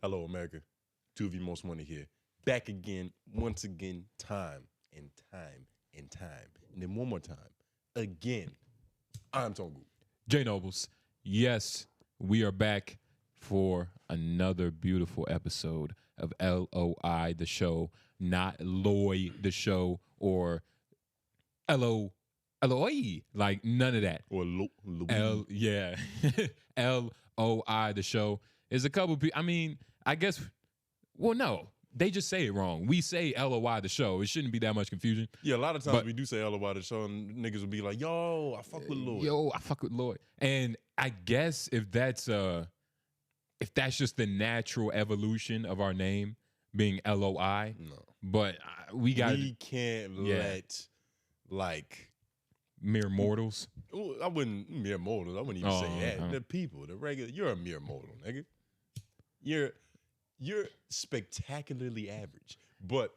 Hello, America. 2V Most Wanted here. Back again, once again, time and time and time. And then one more time. Again, I'm Tongu. J Nobles. Yes, we are back for another beautiful episode of LOI the show, not Loy the show or LOI, like none of that. Or LOI the show is a couple people. I mean, I guess, well, no, they just say it wrong. We say LOI the show. It shouldn't be that much confusion. Yeah, a lot of times we do say LOI the show and niggas will be like, yo, I fuck with Lloyd. Yo, I fuck with Lloyd. And I guess if that's just the natural evolution of our name being LOI, No. but we can't let like mere mortals. I wouldn't mere mortals. I wouldn't even say that. Uh-huh. The people, the regular. You're a mere mortal, nigga. You're spectacularly average, but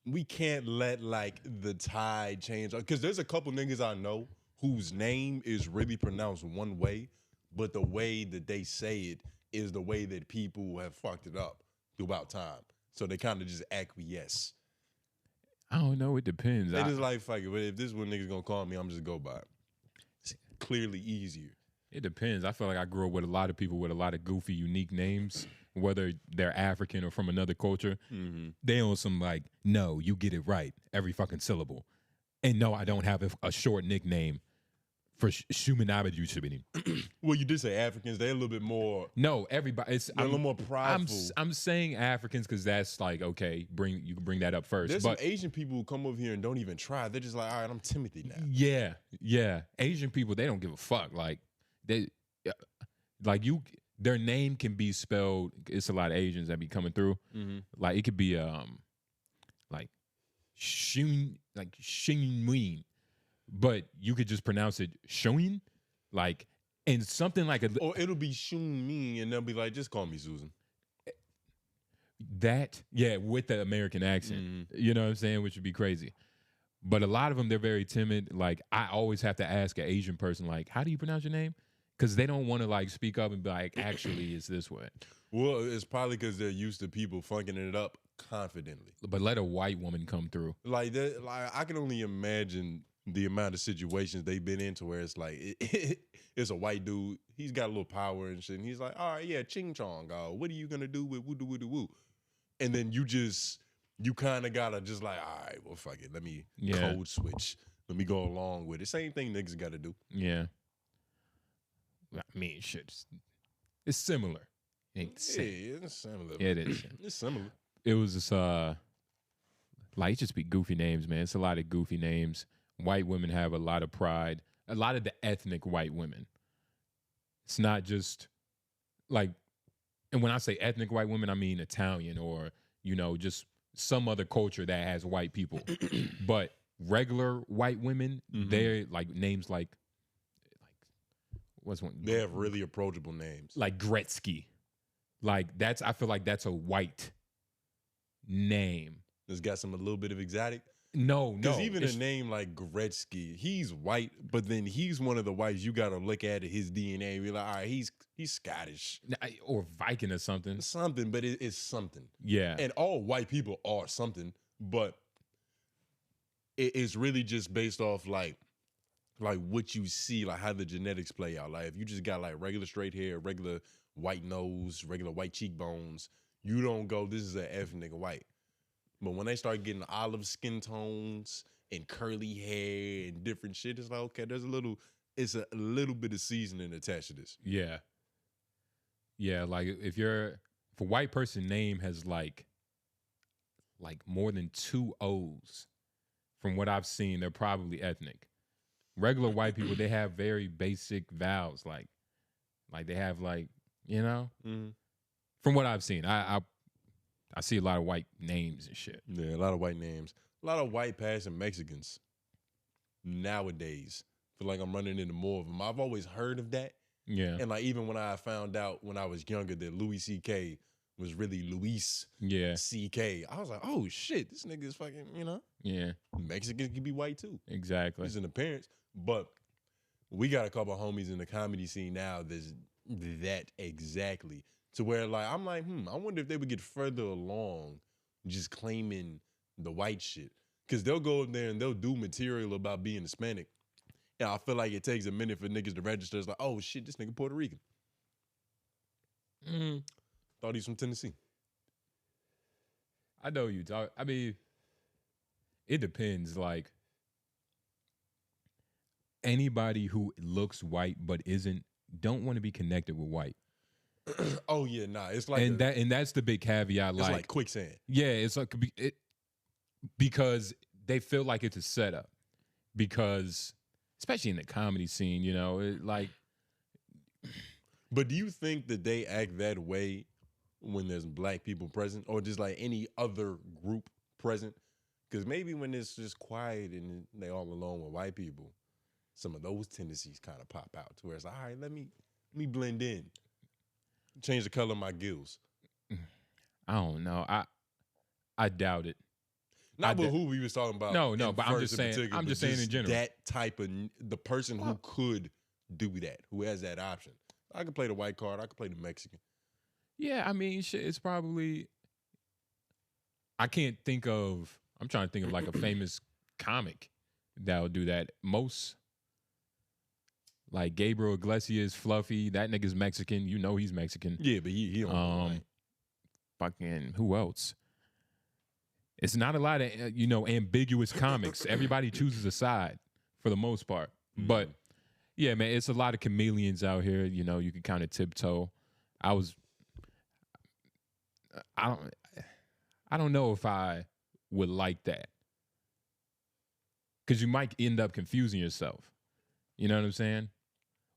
we can't let like the tide change because there's a couple niggas I know whose name is really pronounced one way, but the way that they say it is the way that people have fucked it up throughout time. So they kind of just acquiesce. I don't know. It depends. They just like, fuck it. But if this one nigga's gonna call me, I'm just gonna go by it. It's clearly easier. It depends. I feel like I grew up with a lot of people with a lot of goofy, unique names, whether they're African or from another culture. Mm-hmm. They on some like, no, you get it right every fucking syllable. And no, I don't have a short nickname for '𝔓𝔦𝔐𝔓𝔦𝔑. Well, you did say Africans. They're a little bit more. No, everybody. They're a little more prideful. I'm saying Africans because that's like, okay, you can bring that up first. There's but some Asian people who come over here and don't even try. They're just like, all right, I'm Timothy now. Yeah. Asian people, they don't give a fuck. Like their name can be spelled. It's a lot of Asians that be coming through. Mm-hmm. Like it could be like Shin, but you could just pronounce it Shoin, like, and something like or it'll be Shun Me, and they'll be like, just call me Susan. That, yeah, with the American accent. Mm-hmm. You know what I'm saying? Which would be crazy. But a lot of them, they're very timid. Like, I always have to ask an Asian person, like, how do you pronounce your name? Because they don't want to, like, speak up and be like, actually, it's this way. Well, it's probably because they're used to people funking it up confidently. But let a white woman come through. Like I can only imagine the amount of situations they've been into where it's like, it's a white dude. He's got a little power and shit. And he's like, all right, yeah, ching chong. What are you going to do with woo-doo-woo-doo-woo? And then you kind of got to just like, all right, well, fuck it. Let me code switch. Let me go along with it. Same thing niggas got to do. Yeah. I mean, shit. It's similar. Ain't the same. Yeah, it's similar. It is. It's similar. It was just, like, it just be goofy names, man. It's a lot of goofy names. White women have a lot of pride. A lot of the ethnic white women. It's not just, like, and when I say ethnic white women, I mean Italian or, you know, just some other culture that has white people. But regular white women, they're like names like what's one? They have really approachable names. Like Gretzky. Like I feel like that's a white name. It's got a little bit of exotic. No. Because even a name like Gretzky, he's white, but then he's one of the whites you got to look at his DNA and be like, all right, he's Scottish. Or Viking or something. Something, but it's something. Yeah. And all white people are something, but it's really just based off like what you see, like how the genetics play out. Like if you just got like regular straight hair, regular white nose, regular white cheekbones, you don't go, this is an ethnic white. But when they start getting olive skin tones and curly hair and different shit, it's like, okay, it's a little bit of seasoning attached to this. Yeah. Yeah, like if a white person name has like more than 2 O's, from what I've seen, they're probably ethnic. Regular white people, they have very basic vowels, like they have like, you know? Mm-hmm. From what I've seen, I see a lot of white names and shit. Yeah, a lot of white names. A lot of white passing Mexicans nowadays. Feel like I'm running into more of them. I've always heard of that. Yeah. And like even when I found out when I was younger that Louis C.K. was really Luis C.K., I was like, oh shit, this nigga is fucking, you know? Yeah. Mexicans can be white too. Exactly. It's an appearance. But we got a couple of homies in the comedy scene now that's that exactly. To where like I'm like, I wonder if they would get further along just claiming the white shit. Cause they'll go in there and they'll do material about being Hispanic. And I feel like it takes a minute for niggas to register. It's like, oh shit, this nigga Puerto Rican. Thought he's from Tennessee. I know you talk. I mean, it depends. Like anybody who looks white but don't want to be connected with white. Oh yeah, nah. It's like and that's the big caveat. It's like quicksand. Yeah, it's like because they feel like it's a setup. Because especially in the comedy scene, you know, But do you think that they act that way when there's black people present, or just like any other group present? Because maybe when it's just quiet and they all alone with white people, some of those tendencies kind of pop out to where it's like, all right, let me blend in, change the color of my gills. I don't know. I doubt it. Not with who we was talking about. No, but I'm just saying. I'm just saying in general. That type of the person who could do that, who has that option. I could play the white card. I could play the Mexican. Yeah, I mean, shit, it's probably. I'm trying to think of like a famous comic that would do that. Most, like Gabriel Iglesias, Fluffy. That nigga's Mexican. You know he's Mexican. Yeah, but he don't. Fucking who else? It's not a lot of ambiguous comics. Everybody chooses a side for the most part. But yeah, man, it's a lot of chameleons out here. You know, you can kind of tiptoe. I don't know if I would like that, because you might end up confusing yourself. You know what I'm saying?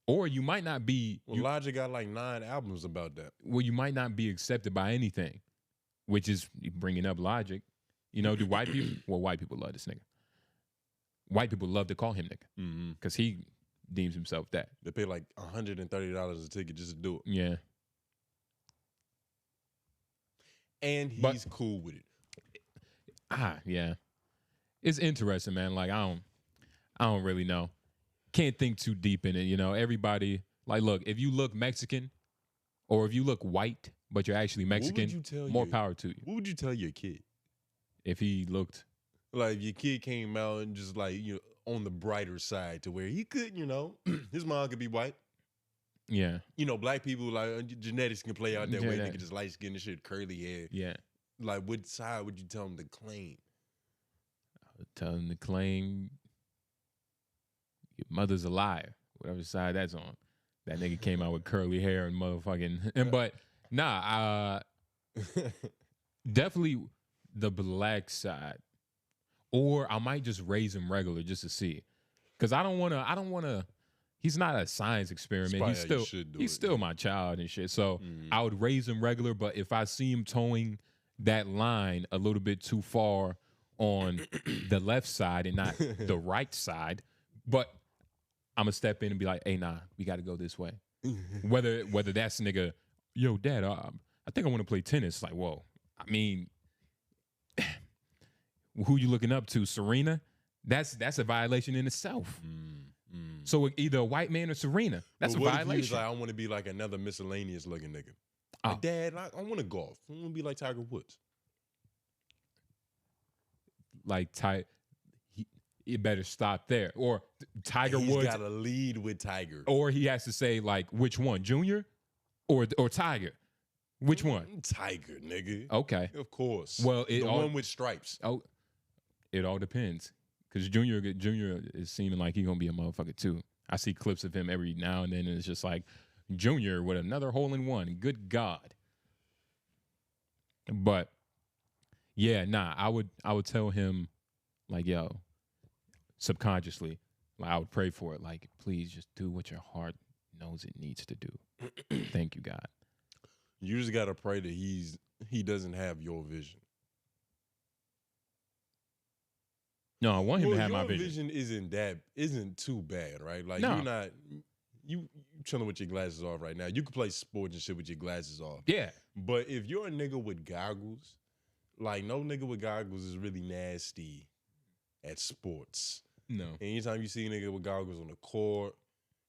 Or you might not be. Well, Logic got like 9 albums about that. Well, you might not be accepted by anything, which is bringing up Logic. You know, do white people? Well, white people love this nigga. White people love to call him nigga because he deems himself that. They pay like $130 a ticket just to do it. Yeah. And he's cool with it. Yeah. It's interesting, man. Like I don't really know. Can't think too deep in it. You know, everybody like, look, if you look Mexican, or if you look white but you're actually Mexican, more power to you. What would you tell your kid? If he looked like, if your kid came out and just like, on the brighter side to where he could, his mom could be white. Yeah. Black people, like, genetics can play out that way. They can just light skin and shit, curly hair. Yeah. Like, what side would you tell him to claim? I would tell him to claim your mother's a liar, whatever side that's on. That nigga came out with curly hair and motherfucking. But nah, definitely the black side, or I might just raise him regular just to see, because I don't want to. He's not a science experiment. He's still my child and shit. So I would raise him regular, but if I see him towing that line a little bit too far on the left side and not the right side, but I'm gonna step in and be like, hey, nah, we got to go this way. Whether that's nigga, yo, dad, I think I want to play tennis. Like, whoa, I mean. Who you looking up to, Serena? That's a violation in itself. So either a white man or Serena, that's a violation. If he was like, I want to be like another miscellaneous looking nigga. Like, Dad, I want to golf. I want to be like Tiger Woods. Like you better stop there. Or Tiger Woods. He's got to lead with Tiger. Or he has to say like, which one, Junior or Tiger? Which one? Tiger, nigga. Okay. Of course. Well, the one with stripes. Oh, it all depends. Because Junior is seeming like he's going to be a motherfucker too. I see clips of him every now and then, and it's just like, Junior with another hole-in-one. Good God. But, yeah, nah, I would tell him, like, yo, subconsciously, like, I would pray for it. Like, please just do what your heart knows it needs to do. Thank you, God. You just got to pray that he doesn't have your vision. No, I want him to have my vision. Your vision isn't too bad, right? Like, you chilling with your glasses off right now. You can play sports and shit with your glasses off. Yeah. But if you're a nigga with goggles, like, no nigga with goggles is really nasty at sports. No. Anytime you see a nigga with goggles on the court,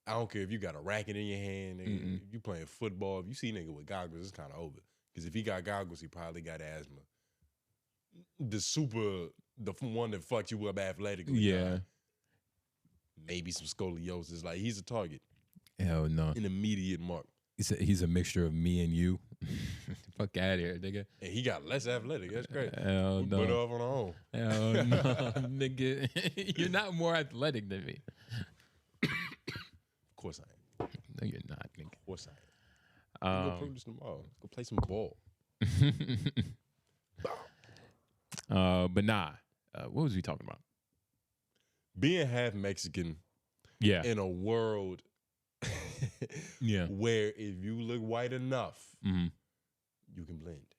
I don't care if you got a racket in your hand, nigga, if you playing football, if you see nigga with goggles, it's kind of over. Because if he got goggles, he probably got asthma. The one that fucked you up athletically. Yeah. Maybe some scoliosis. Like, he's a target. Hell no. An immediate mark. He's a mixture of me and you. Fuck out of here, nigga. And he got less athletic. That's crazy. Hell We no. put it off on our own. Hell no, nigga. You're not more athletic than me. Of course I am. No, you're not, nigga. Of course I am. Go practice tomorrow. Go play some ball. But nah. What was we talking about? Being half Mexican Yeah. in a world Yeah. where if you look white enough, you can blend.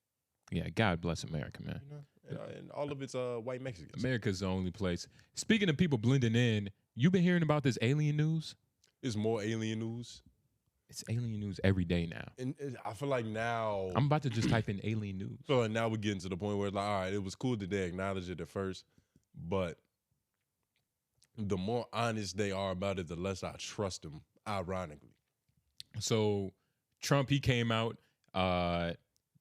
Yeah, God bless America, man. You know? And all of it's white Mexicans. America's the only place. Speaking of people blending in, you been hearing about this alien news? It's more alien news. It's alien news every day now. And I feel like now... I'm about to just type in alien news. I feel like now we're getting to the point where it's like, all right, it was cool that they acknowledged it at first, but the more honest they are about it, the less I trust them, ironically. So Trump, he came out.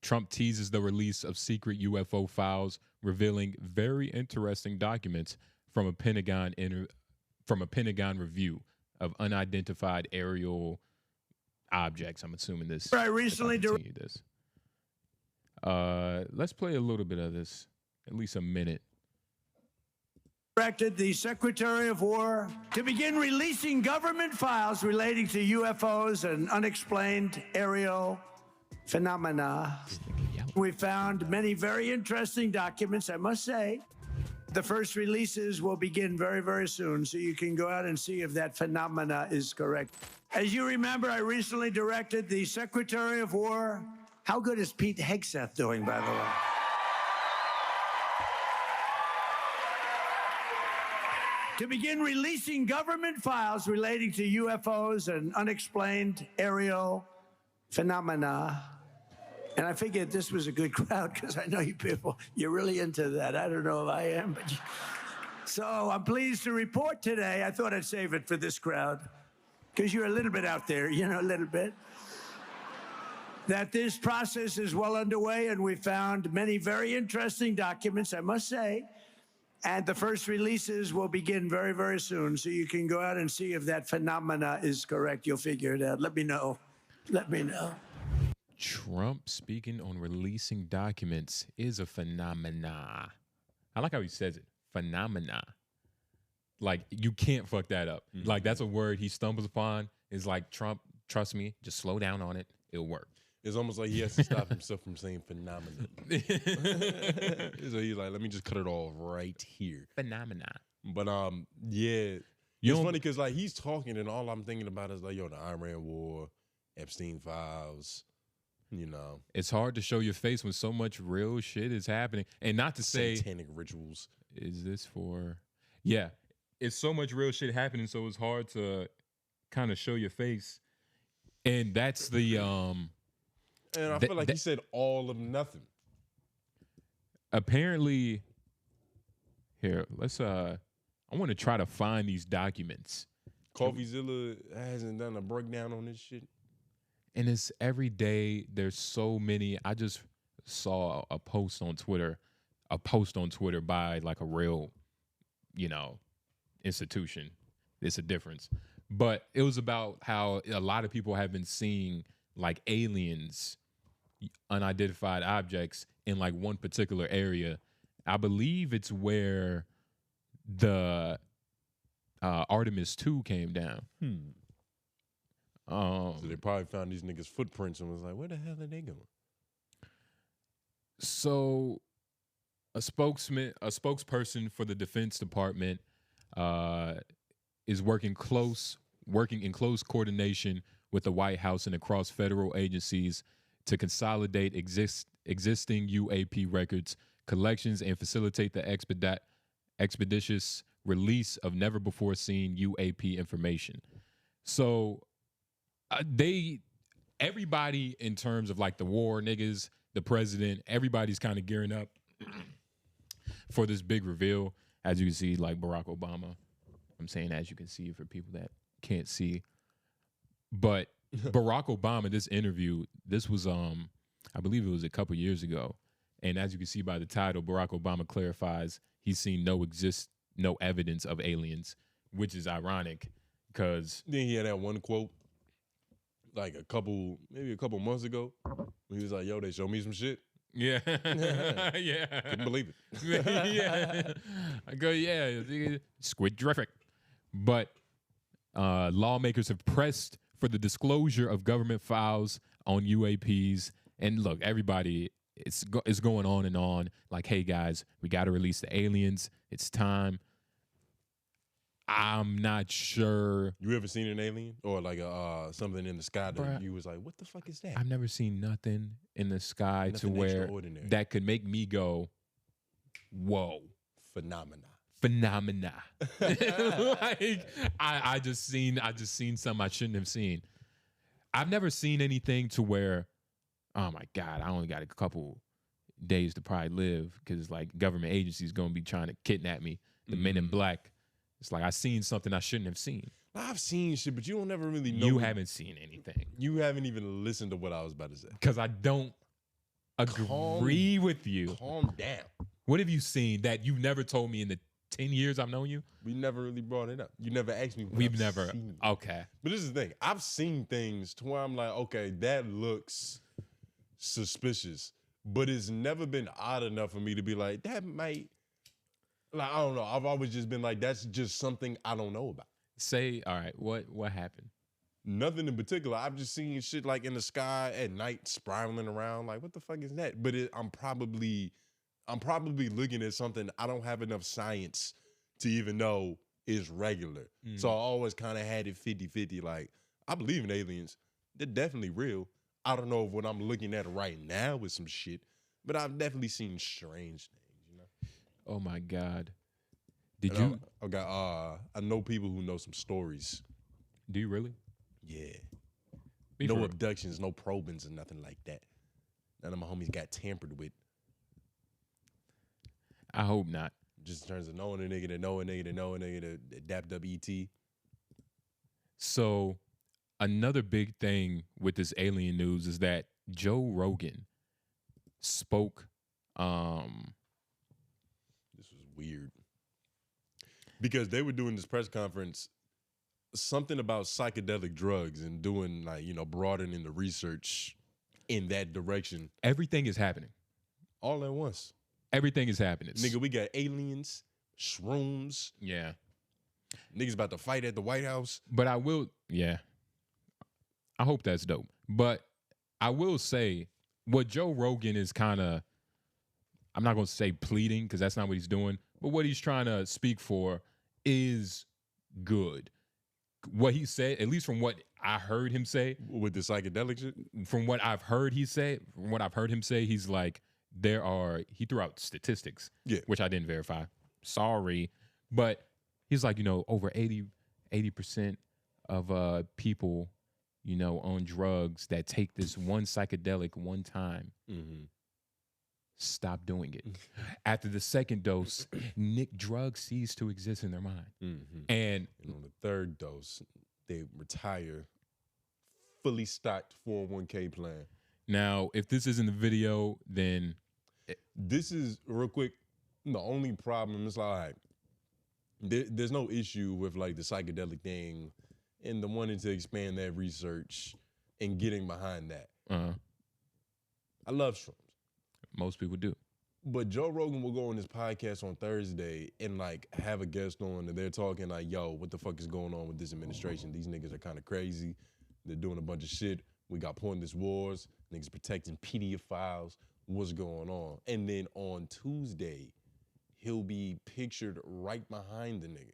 Trump teases the release of secret UFO files, revealing very interesting documents from a Pentagon review of unidentified aerial objects. I'm assuming this. I recently directed this. Let's play a little bit of this, at least a minute. Directed the Secretary of War to begin releasing government files relating to UFOs and unexplained aerial phenomena. We found many very interesting documents, I must say. The first releases will begin very, very soon, so you can go out and see if that phenomena is correct. As you remember, I recently directed the Secretary of War. How good is 𝙿𝙾𝚃𝚃 doing, by the way? To begin releasing government files relating to UFOs and unexplained aerial phenomena. And I figured this was a good crowd because I know you people, you're really into that. I don't know if I am, but so I'm pleased to report today. I thought I'd save it for this crowd because you're a little bit out there, you know, a little bit. That this process is well underway, and we found many very interesting documents, I must say. And the first releases will begin very, very soon. So you can go out and see if that phenomena is correct. You'll figure it out. Let me know. Let me know. Trump speaking on releasing documents is a phenomena. I like how he says it. Phenomena. Like, you can't fuck that up. Like, that's a word he stumbles upon. It's like, Trump, trust me, just slow down on it. It'll work. It's almost like he has to stop himself from saying phenomenon. So he's like, let me just cut it off right here. Phenomena. But yeah, it's funny because like he's talking and all I'm thinking about is like, yo, the Iran War, Epstein files, you know. It's hard to show your face when so much real shit is happening. And not to say satanic rituals. Is this for? Yeah, it's so much real shit happening, so it's hard to kind of show your face. And that's the And I feel like he said all of nothing. Apparently, here, let's I want to try to find these documents. CoffeeZilla hasn't done a breakdown on this shit. And it's every day, there's so many. I just saw a post on Twitter by like a real, you know, institution. It's a difference. But it was about how a lot of people have been seeing like aliens, unidentified objects in like one particular area. I believe it's where the Artemis 2 came down. So they probably found these niggas' footprints and was like, where the hell are they going? So a spokesperson for the Defense Department is working in close coordination with the White House and across federal agencies to consolidate existing UAP records, collections, and facilitate the expeditious release of never-before-seen UAP information. So everybody in terms of like the war niggas, the president, everybody's kind of gearing up for this big reveal. As you can see, like Barack Obama. I'm saying as you can see for people that can't see. But Barack Obama, this interview, this was I believe it was a couple years ago, and as you can see by the title, Barack Obama clarifies he's seen no evidence of aliens, which is ironic because then he had that one quote like maybe a couple months ago when he was like, "Yo, they show me some shit." Yeah. Yeah. Couldn't believe it. Yeah. I go, yeah, squidrific. But lawmakers have pressed for the disclosure of government files on UAPs. And look, everybody, it's going on and on. Like, hey, guys, we got to release the aliens. It's time. I'm not sure. You ever seen an alien or like something in the sky that Bruh, you was like, what the fuck is that? I've never seen nothing in the sky Nothing to where extraordinary. that could make me go, whoa. Phenomena. Like I just seen something I shouldn't have seen. I've never seen anything to where, oh my God, I only got a couple days to probably live because like government agencies gonna be trying to kidnap me. The Men in Black. It's like I seen something I shouldn't have seen. I've seen shit, but you don't never really know. You haven't seen anything. You haven't even listened to what I was about to say. Because I don't agree with you. Calm down. What have you seen that you've never told me in the 10 years I've known you? We never really brought it up. You never asked me what We've I've never. seen. Okay. But this is the thing. I've seen things to where I'm like, okay, that looks suspicious. But it's never been odd enough for me to be like, that might, like, I don't know. I've always just been like, that's just something I don't know about. Say, all right, what happened? Nothing in particular. I've just seen shit like in the sky at night spiraling around. Like, what the fuck is that? But I'm probably looking at something I don't have enough science to even know is regular. So I always kind of had it 50-50. Like, I believe in aliens. They're definitely real. I don't know if what I'm looking at right now is some shit, but I've definitely seen strange things, you know? Oh my God. I know people who know some stories. Do you really? Yeah. Be No for- abductions, no probings, or nothing like that. None of my homies got tampered with. I hope not. Just in terms of knowing a nigga to know a nigga to know a nigga to dapped up ET. So another big thing with this alien news is that Joe Rogan spoke. This was weird. Because they were doing this press conference, something about psychedelic drugs and doing like, you know, broadening the research in that direction. Everything is happening. All at once. Everything is happening. Nigga, we got aliens, shrooms. Yeah. Niggas about to fight at the White House. But I will, yeah. I hope that's dope. But I will say what Joe Rogan is kind of, I'm not going to say pleading because that's not what he's doing, but what he's trying to speak for is good. What he said, at least from what I heard him say. With the psychedelic shit? From what I've heard him say, he's like, he threw out statistics, which I didn't verify. Sorry. But he's like, you know, over 80% of people, you know, on drugs that take this one psychedelic one time, stop doing it. After the second dose, drugs cease to exist in their mind. And on the third dose, they retire fully stocked 401k plan. Now, if this isn't the video, then this is real quick. The only problem is like there's no issue with like the psychedelic thing and the wanting to expand that research and getting behind that. I love shrooms. Most people do. But Joe Rogan will go on his podcast on Thursday and like have a guest on and they're talking like, yo, what the fuck is going on with this administration? These niggas are kind of crazy. They're doing a bunch of shit. We got pointless wars. Niggas protecting pedophiles. What's going on? And then on Tuesday, he'll be pictured right behind the nigga.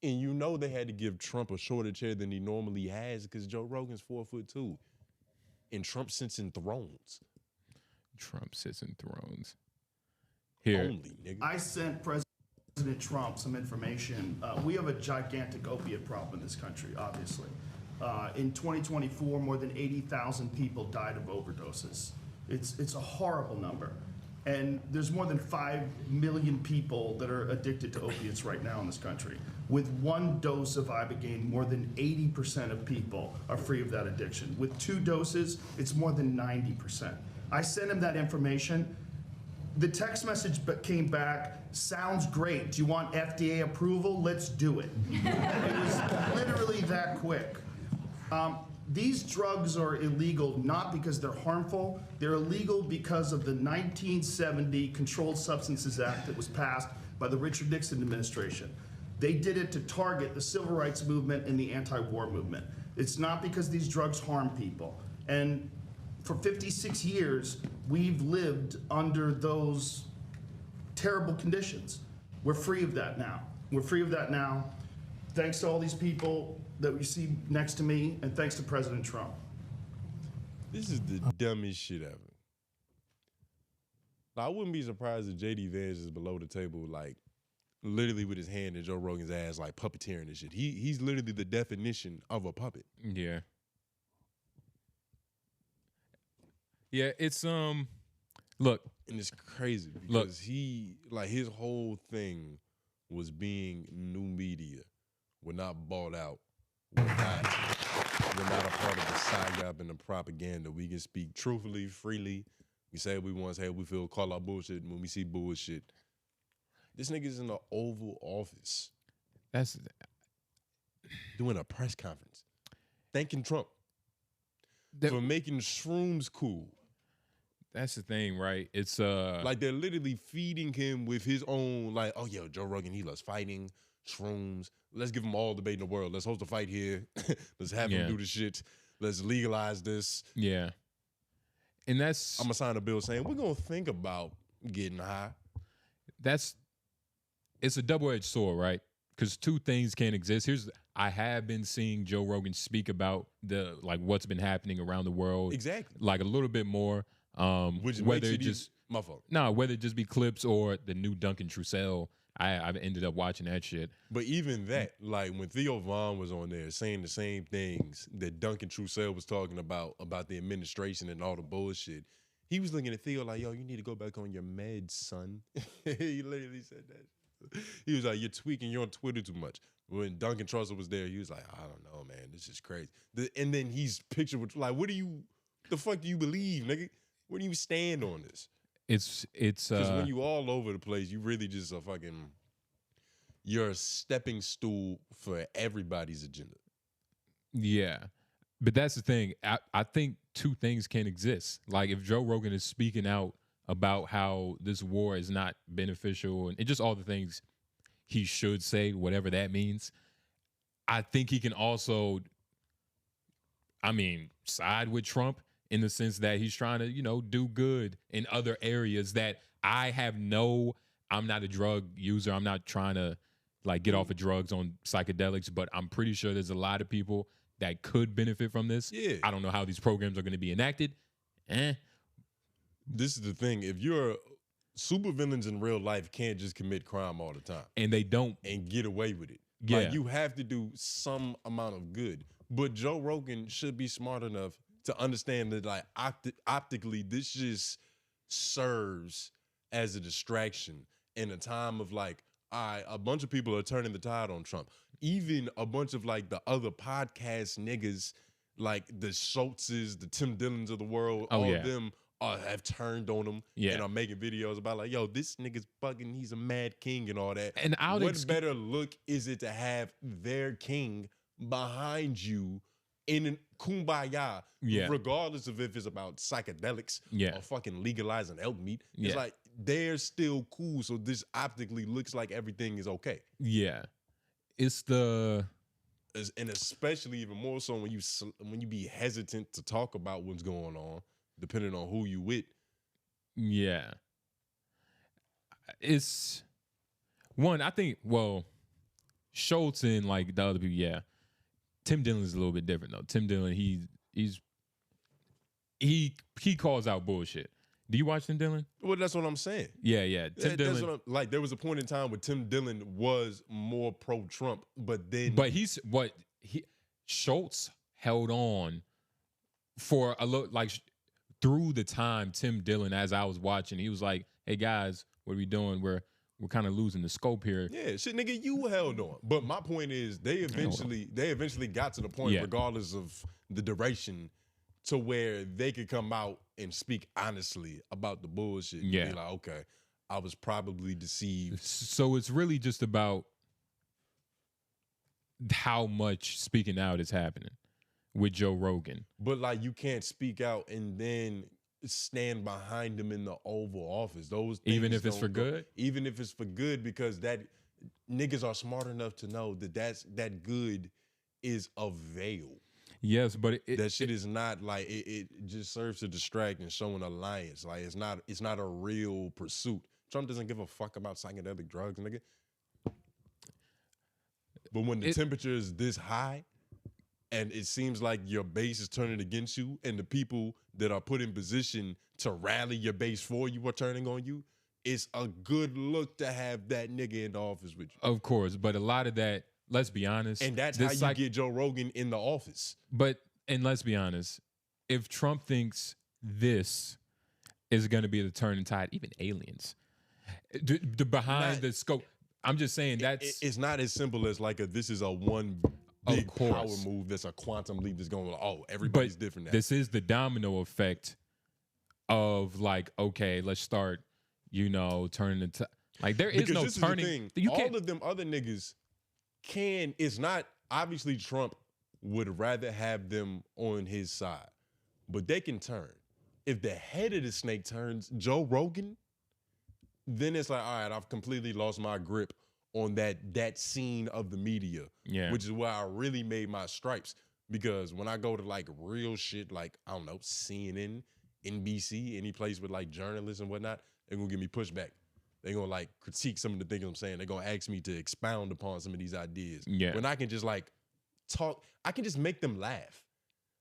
And you know they had to give Trump a shorter chair than he normally has because Joe Rogan's 4'2". And Trump sits in thrones. Trump sits in thrones. Here. Only, nigga. I sent President Trump some information. We have a gigantic opiate problem in this country, obviously. In 2024, more than 80,000 people died of overdoses. It's a horrible number. And there's more than 5 million people that are addicted to opiates right now in this country. With 1 dose of 𝙼𝙾𝚃, more than 80% of people are free of that addiction. With 2 doses, it's more than 90%. I sent him that information. The text message came back, sounds great. Do you want FDA approval? Let's do it. It was literally that quick. These drugs are illegal not because they're harmful. They're illegal because of the 1970 Controlled Substances Act that was passed by the Richard Nixon administration. They did it to target the civil rights movement and the anti-war movement. It's not because these drugs harm people. And for 56 years, we've lived under those terrible conditions. We're free of that now. We're free of that now. Thanks to all these people that we see next to me, and thanks to President Trump. This is the dumbest shit ever. I wouldn't be surprised if J.D. Vance is below the table, like, literally with his hand in Joe Rogan's ass, like puppeteering and shit. He's literally the definition of a puppet. Yeah. Yeah, it's look. And it's crazy because he, like, his whole thing was being new media. We're not bought out. We're not a part of the psyop and the propaganda. We can speak truthfully, freely. We say what we want to say, we feel, call out bullshit when we see bullshit. This nigga's in the Oval Office. That's doing a press conference, thanking Trump for making shrooms cool. That's the thing, right? It's like they're literally feeding him with his own, like, oh yo, Joe Rogan, he loves fighting, shrooms. Let's give him all the debate in the world. Let's host a fight here. Let's have him do the shit. Let's legalize this. Yeah. And that's, I'm gonna sign a bill saying we're gonna think about getting high. It's a double-edged sword, right? Because 2 things can't exist. I have been seeing Joe Rogan speak about what's been happening around the world. Exactly. Like a little bit more. Whether it just my fault. No, whether it just be clips or the new 𝙿𝙾𝚂𝚃 𝔓𝔦𝚐𝚃. I've ended up watching that shit. But even that, like when 𝙿𝙾𝚃 was on there saying the same things that 𝙿𝙾𝚃 𝔓𝚧 was talking about the administration and all the bullshit, he was looking at 𝙿𝙾𝚃 like, yo, you need to go back on your meds, son. He literally said that. He was like, you're tweaking, you're on Twitter too much. When Duncan Trussell was there, he was like, I don't know, man, this is crazy. And then he's pictured with, like, the fuck do you believe, nigga? Where do you stand on this? It's because when you all over the place, you really just you're a stepping stool for everybody's agenda. Yeah. But that's the thing. I think 2 things can exist. Like if Joe Rogan is speaking out about how this war is not beneficial and just all the things he should say, whatever that means, I think he can also, side with Trump in the sense that he's trying to, do good in other areas that I'm not a drug user. I'm not trying to get off of drugs on psychedelics, but I'm pretty sure there's a lot of people that could benefit from this. Yeah. I don't know how these programs are going to be enacted. This is the thing. If you're supervillains in real life can't just commit crime all the time. And they don't. And get away with it. Yeah. Like, you have to do some amount of good. But Joe Rogan should be smart enough to understand that, like, optically, this just serves as a distraction in a time of, like, a bunch of people are turning the tide on Trump. Even a bunch of, like, the other podcast niggas, like the Schultzes, the Tim Dillons of the world, all of them have turned on him and are making videos about, like, yo, this nigga's bugging, he's a mad king and all that. And what better look is it to have their king behind you in kumbaya, regardless of if it's about psychedelics or fucking legalizing elk meat. It's like, they're still cool, so this optically looks like everything is okay. Yeah. And especially even more so when you be hesitant to talk about what's going on, depending on who you with. Yeah. It's one, I think, Schultz and like the other people, Tim Dillon is a little bit different though. Tim Dillon, he calls out bullshit. Do you watch Tim Dillon? Well, that's what I'm saying. Yeah. Tim Dillon, there was a point in time where Tim Dillon was more pro-Trump, but Schultz held on for a little, like, through the time Tim Dillon, as I was watching, he was like, "Hey guys, what are we doing? We're we're kind of losing the scope here. Yeah, shit, nigga, you held on. But my point is, they eventually got to the point, regardless of the duration, to where they could come out and speak honestly about the bullshit. Yeah. Be like, okay, I was probably deceived. So it's really just about how much speaking out is happening with Joe Rogan. But like, you can't speak out and then stand behind him in the Oval Office. Those things Even if it's for good? Even if it's for good, because that niggas are smart enough to know that that good is a veil. Yes, but that shit is not like it just serves to distract and show an alliance. Like it's not a real pursuit. Trump doesn't give a fuck about psychedelic drugs, nigga. But when the temperature is this high and it seems like your base is turning against you and the people that are put in position to rally your base for you are turning on you, it's a good look to have that nigga in the office with you. Of course, but a lot of that, let's be honest. And that's how you get Joe Rogan in the office. And let's be honest, if Trump thinks this is going to be the turning tide, even aliens, behind the scope, I'm just saying it's not as simple as like this is a one big power move that's a quantum leap that's going, everybody's different now. This is the domino effect of like, okay, let's start, turning into, like there is no turning. All of them other niggas it's not, obviously Trump would rather have them on his side, but they can turn. If the head of the snake turns Joe Rogan, then it's like, all right, I've completely lost my grip on that scene of the media, which is where I really made my stripes. Because when I go to like real shit, like, I don't know, CNN, NBC, any place with like journalists and whatnot, they're gonna give me pushback. They're gonna like critique some of the things I'm saying. They're gonna ask me to expound upon some of these ideas. Yeah. When I can just like talk, I can just make them laugh.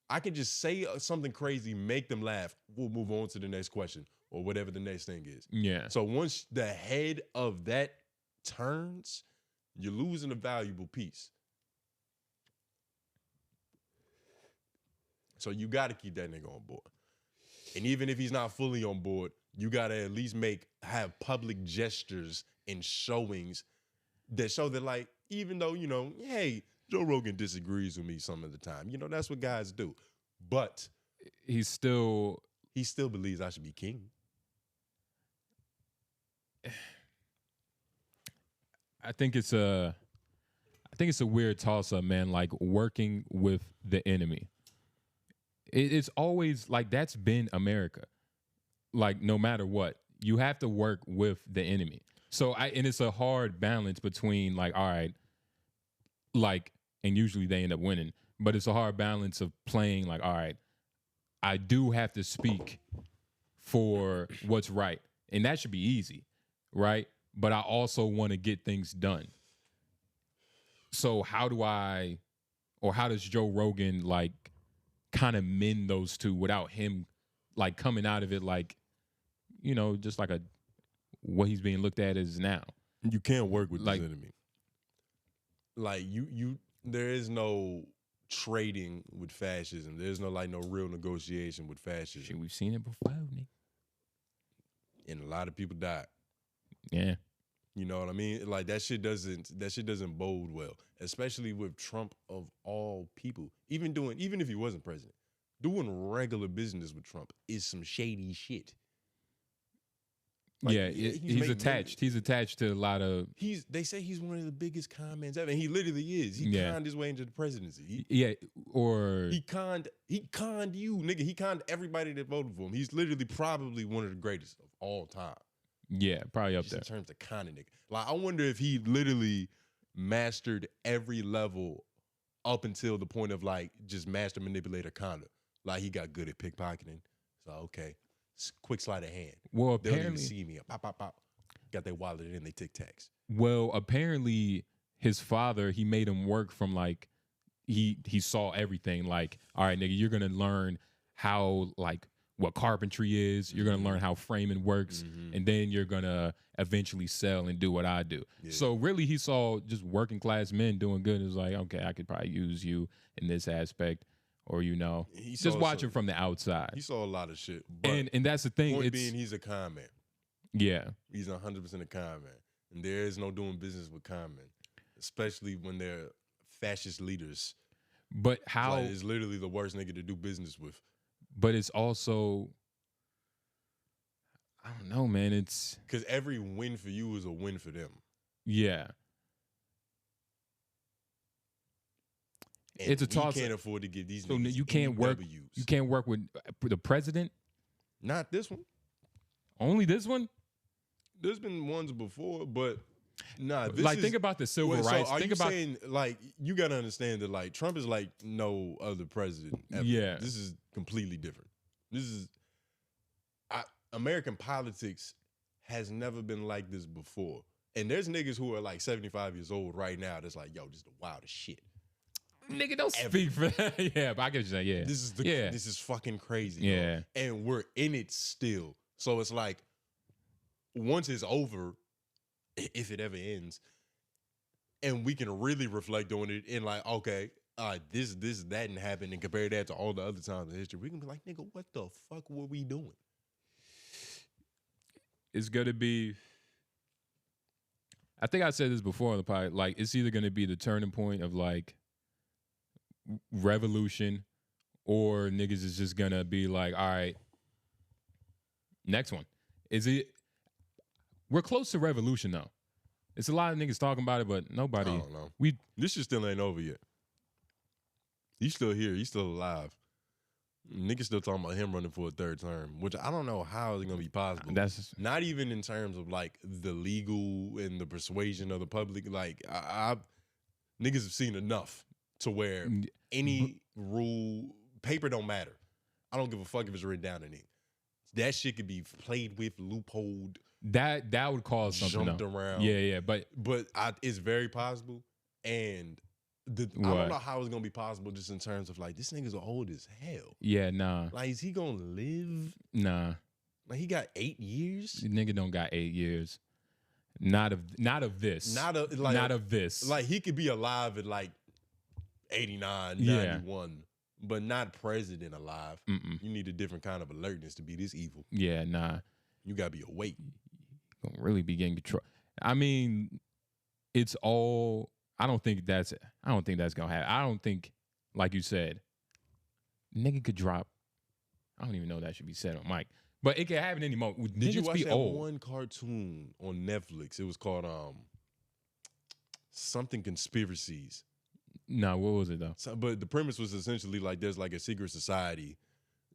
I can just say something crazy, make them laugh. We'll move on to the next question or whatever the next thing is. Yeah. So once the head of that turns, you're losing a valuable piece. So you got to keep that nigga on board. And even if he's not fully on board, you got to at least have public gestures and showings that show that, like, even though, hey, Joe Rogan disagrees with me some of the time. That's what guys do. But he still believes I should be king. I think it's a weird toss-up, man, like working with the enemy. It's always like that's been America. Like no matter what, you have to work with the enemy. So and it's a hard balance between like, all right, like, and usually they end up winning, but it's a hard balance of playing like, all right, I do have to speak for what's right. And that should be easy, right? But I also want to get things done. So how does Joe Rogan like kind of mend those two without him like coming out of it like, just like what he's being looked at as now? You can't work with this enemy. Like there is no trading with fascism. There's no real negotiation with fascism. Shit, we've seen it before, Nick. And a lot of people died. Yeah. You know what I mean? Like that shit doesn't bode well, especially with Trump of all people. Even if he wasn't president, doing regular business with Trump is some shady shit. Like, he's attached. He's attached to a lot of. They say he's one of the biggest con men ever. And he literally is. He conned his way into the presidency. He conned you, nigga. He conned everybody that voted for him. He's literally probably one of the greatest of all time. Yeah, probably up just there. In terms of conning nigga. Like, I wonder if he literally mastered every level up until the point of like just master manipulator conduct. Like he got good at pickpocketing. So okay. Quick sleight of hand. Well, they don't apparently even see me. Pop, pop, pop. Got their wallet in, they tic tacs. Well, apparently his father, he made him work from like he saw everything. Like, all right, nigga, you're gonna learn how like what carpentry is. You're gonna learn how framing works, and then you're gonna eventually sell and do what I do. Yeah. So really, he saw just working class men doing good. It was like, okay, I could probably use you in this aspect. Or just watching from the outside. He saw a lot of shit. And that's the thing. Point being, he's a con man. Yeah. He's 100% a con man. and there is no doing business with con men, especially when they're fascist leaders. But how? It's literally the worst nigga to do business with. But it's also, I don't know, man. It's because every win for you is a win for them. Yeah. And it's a toss. You can't afford to give these so niggas you can't work. W's. You can't work with the president. Not this one. Only this one. There's been ones before, but nah. Think about the civil rights. So are think you about saying like you gotta understand that like Trump is like no other president ever. Yeah. This is completely different. This is American politics has never been like this before. And there's niggas who are like 75 years old right now that's like, yo, this is the wildest shit. Nigga, don't speak for that. Yeah, but I get what you're saying. Yeah. This is fucking crazy. Yeah. Bro. And we're in it still. So it's like once it's over, if it ever ends, and we can really reflect on it and like, okay, this that didn't happen, and compare that to all the other times in history, we can be like, nigga, what the fuck were we doing? It's gonna be, I think I said this before on the pod, like it's either gonna be the turning point of like revolution, or niggas is just gonna be like, all right, next one. We're close to revolution though. It's a lot of niggas talking about it, but nobody. I don't know. This shit still ain't over yet. He's still here. He's still alive. Niggas still talking about him running for a third term, which I don't know how it's gonna be possible. That's not even in terms of like the legal and the persuasion of the public. Like niggas have seen enough to where any rule, paper don't matter. I don't give a fuck if it's written down in ink. That shit could be played with, loopholed. That would cause something. Jumped around. Yeah, but it's very possible. And I don't know how it's gonna be possible just in terms of like this nigga's old as hell. Yeah, nah. Like, is he gonna live? Nah. Like he got 8 years? The nigga don't got 8 years. Not of this. Not of this. Like he could be alive at like 89, 91, but not president alive. You need a different kind of alertness to be this evil. Yeah, nah. You gotta be awake. Gonna really be getting control. I mean, it's all. I don't think that's gonna happen. I don't think, like you said, nigga could drop. I don't even know that should be said on mic, but it could happen any moment. Did you watch that one cartoon on Netflix? It was called something conspiracies. No, what was it though? But the premise was essentially like there's like a secret society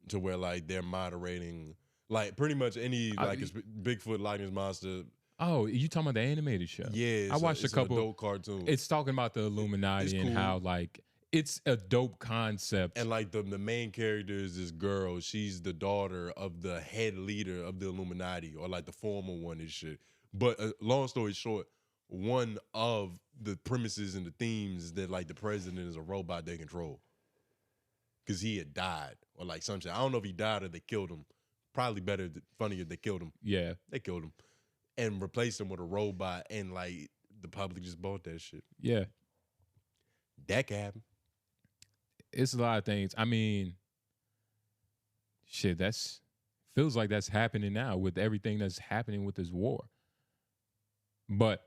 to where like they're moderating like pretty much any like Bigfoot, Loch Ness Monster. Oh, you talking about the animated show? Yeah, I watched a couple adult cartoons. It's talking about the Illuminati and how like it's a dope concept. And like the main character is this girl. She's the daughter of the head leader of the Illuminati, or like the former one and shit. But long story short, one of the premises and the themes is that like the president is a robot they control. Because he had died or like some shit. I don't know if he died or they killed him. Probably funnier they killed him. Yeah. They killed him. And replaced him with a robot, and like the public just bought that shit. Yeah. That could happen. It's a lot of things. I mean, shit, feels like that's happening now with everything that's happening with this war. But,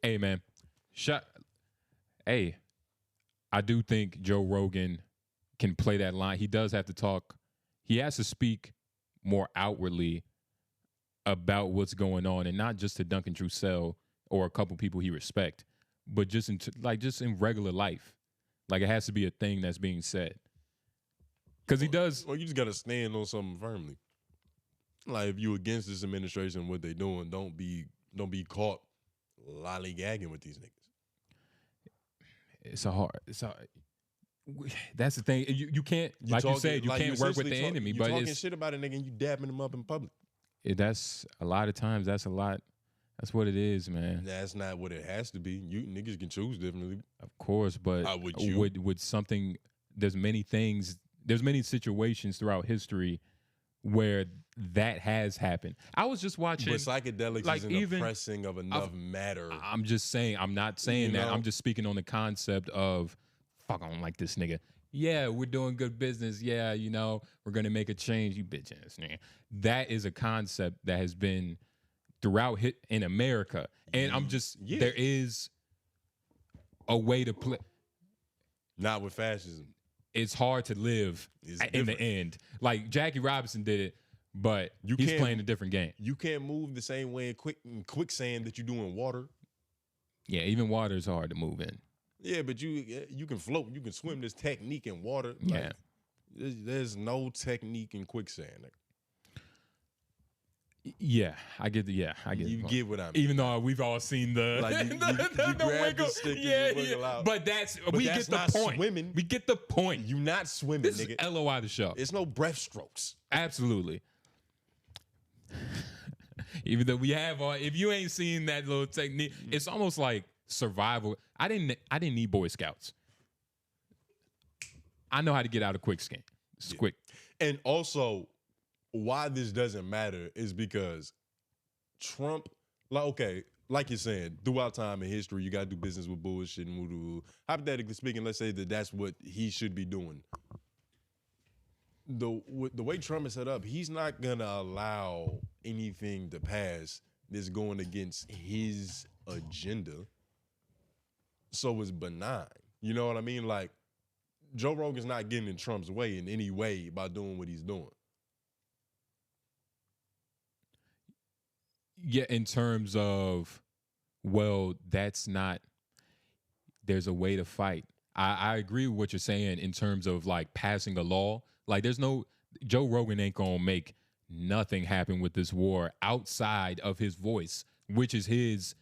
hey, man, I do think Joe Rogan can play that line. He does have to talk. He has to speak more outwardly about what's going on, and not just to 𝙿𝙾𝚂𝚃 or a couple people he respect, but just in regular life. Like it has to be a thing that's being said. Because he does. Well, you just gotta stand on something firmly. Like if you against this administration and what they doing, don't be caught lollygagging with these niggas. It's hard. That's the thing. You can't, you can't work with the enemy. But talking shit about a nigga and you dabbing him up in public. That's a lot of times. That's a lot. That's what it is, man. That's not what it has to be. You niggas can choose differently. Of course, but would something? There's many things. There's many situations throughout history where that has happened. I was just watching. But psychedelics isn't oppressing of enough matter. I'm just saying. I'm not saying that. I'm just speaking on the concept of fuck. I don't like this nigga. Yeah, we're doing good business. Yeah, we're gonna make a change. You bitch ass nigga. That is a concept that has been throughout in America. And I'm just, there is a way to play. Not with fascism. It's hard to live in the end. Like Jackie Robinson did it, but he's playing a different game. You can't move the same way in quicksand that you do in water. Yeah, even water is hard to move in. Yeah, but you can float, you can swim. There's technique in water. Yeah. There's no technique in quicksand. Yeah, I get the. You get what I mean. Even though we've all seen the you grab the stick and you wiggle out. But we get the point. Swimming. We get the point. You not swimming, this nigga. Is LOI the show. It's no breaststrokes. Absolutely. Even though we have if you ain't seen that little technique, it's almost like survival. I didn't need Boy Scouts. I know how to get out of quicksand. It's quick. And also, why this doesn't matter is because Trump, like you're saying, throughout time in history, you got to do business with bullshit and voodoo. Hypothetically speaking, let's say that's what he should be doing. The way Trump is set up, he's not going to allow anything to pass that's going against his agenda. So it's benign. You know what I mean? Like, Joe Rogan's not getting in Trump's way in any way by doing what he's doing. Yeah, in terms of, that's not, there's a way to fight. I agree with what you're saying in terms of like passing a law. Like Joe Rogan ain't gonna make nothing happen with this war outside of his voice, which is his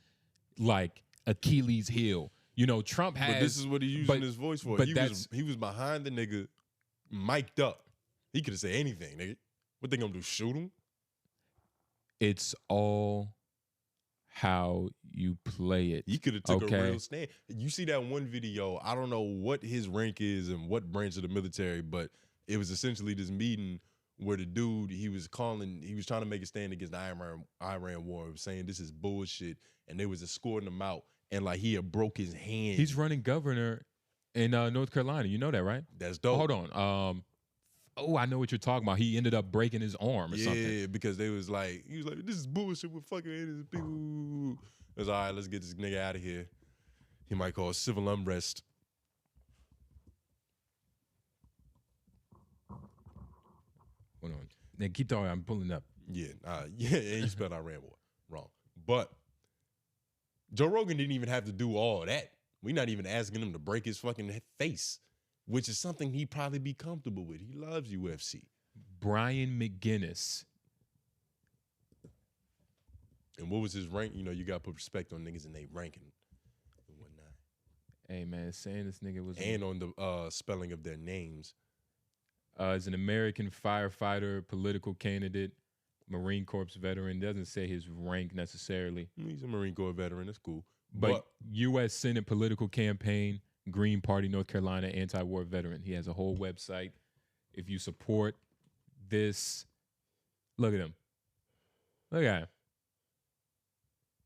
like Achilles heel. You know, Trump has. But this is what he's using his voice for. But he was behind the nigga, mic'd up. He could have said anything, nigga. What they gonna do, shoot him? It's all how you play it. He could have took a real stand. You see that one video, I don't know what his rank is and what branch of the military, but it was essentially this meeting where the dude, he was trying to make a stand against the Iran war. He was saying this is bullshit, and they was escorting him out, and like he had broke his hand. He's running governor in North Carolina. You know that, right? That's dope. Hold on. I know what you're talking about. He ended up breaking his arm or something. Yeah, because he was like, this is bullshit with fucking innocent people. It was all right, let's get this nigga out of here. He might cause civil unrest. Hold on. Then keep talking. I'm pulling up. Yeah, and you spelled Iran war wrong. But Joe Rogan didn't even have to do all that. We're not even asking him to break his fucking face, which is something he'd probably be comfortable with. He loves UFC. Brian McGinnis. And what was his rank? You know, you got to put respect on niggas and they ranking and whatnot. Hey, man, saying this nigga was... And on the spelling of their names. As an American firefighter, political candidate, Marine Corps veteran. Doesn't say his rank necessarily. He's a Marine Corps veteran. That's cool. But U.S. Senate political campaign, Green Party, North Carolina, anti-war veteran. He has a whole website. If you support this, look at him. Look at him.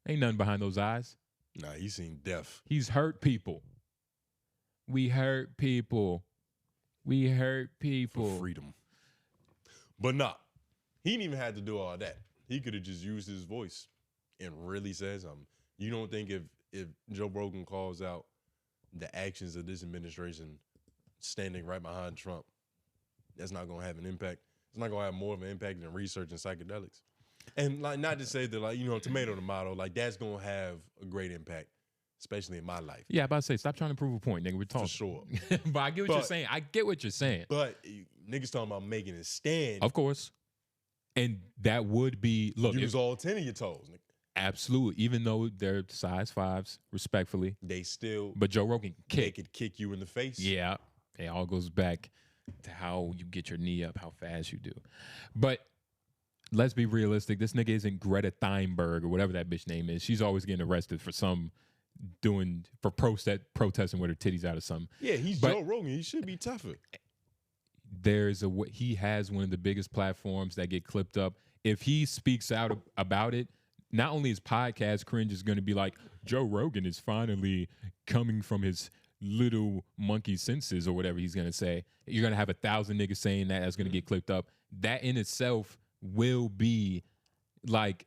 Ain't nothing behind those eyes. Nah, he seemed deaf. He's hurt people. We hurt people. We hurt people. For freedom. But nah, he didn't even have to do all that. He could have just used his voice and really said something. You don't think if Joe Rogan calls out the actions of this administration standing right behind Trump, that's not going to have an impact? It's not going to have more of an impact than research in psychedelics. And like, not to say that, like, you know, tomato, like that's going to have a great impact, especially in my life. Yeah, about to say, stop trying to prove a point, nigga. We're talking. For sure. But I get what you're saying. I get what you're saying. But niggas talking about making a stand. Of course. And that would be, look. Use all 10 of your toes, nigga. Absolutely. Even though they're size 5s, respectfully. They still. But Joe Rogan They could kick you in the face. Yeah. It all goes back to how you get your knee up, how fast you do. But let's be realistic. This nigga isn't Greta Thunberg or whatever that bitch name is. She's always getting arrested for protesting with her titties out or something. Yeah, he's Joe Rogan. He should be tougher. He has one of the biggest platforms that get clipped up. If he speaks out about it, not only his podcast cringe is going to be like, Joe Rogan is finally coming from his little monkey senses or whatever he's going to say. You're going to have 1,000 niggas saying that. That's going to get clipped up. That in itself will be like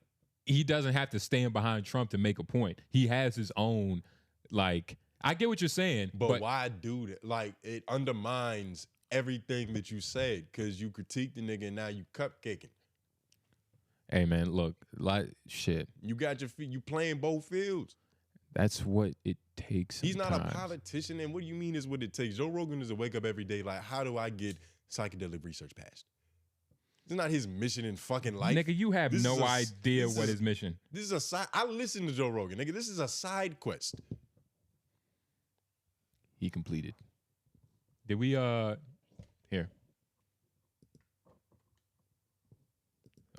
he doesn't have to stand behind Trump to make a point. He has his own, like, I get what you're saying. But why do that? Like, it undermines everything that you said because you critiqued the nigga and now you cupcaking. Hey, man, look, like, shit. You got your feet, you playing both fields. That's what it takes. He's not sometimes. a politician, and what do you mean is what it takes? Joe Rogan is to wake up every day like, how do I get psychedelic research passed? It's not his mission in fucking life. Nigga, you have This no is a- idea this what is- his mission. This is a side. I listen to Joe Rogan, nigga. This is a side quest. He completed. Did we, here.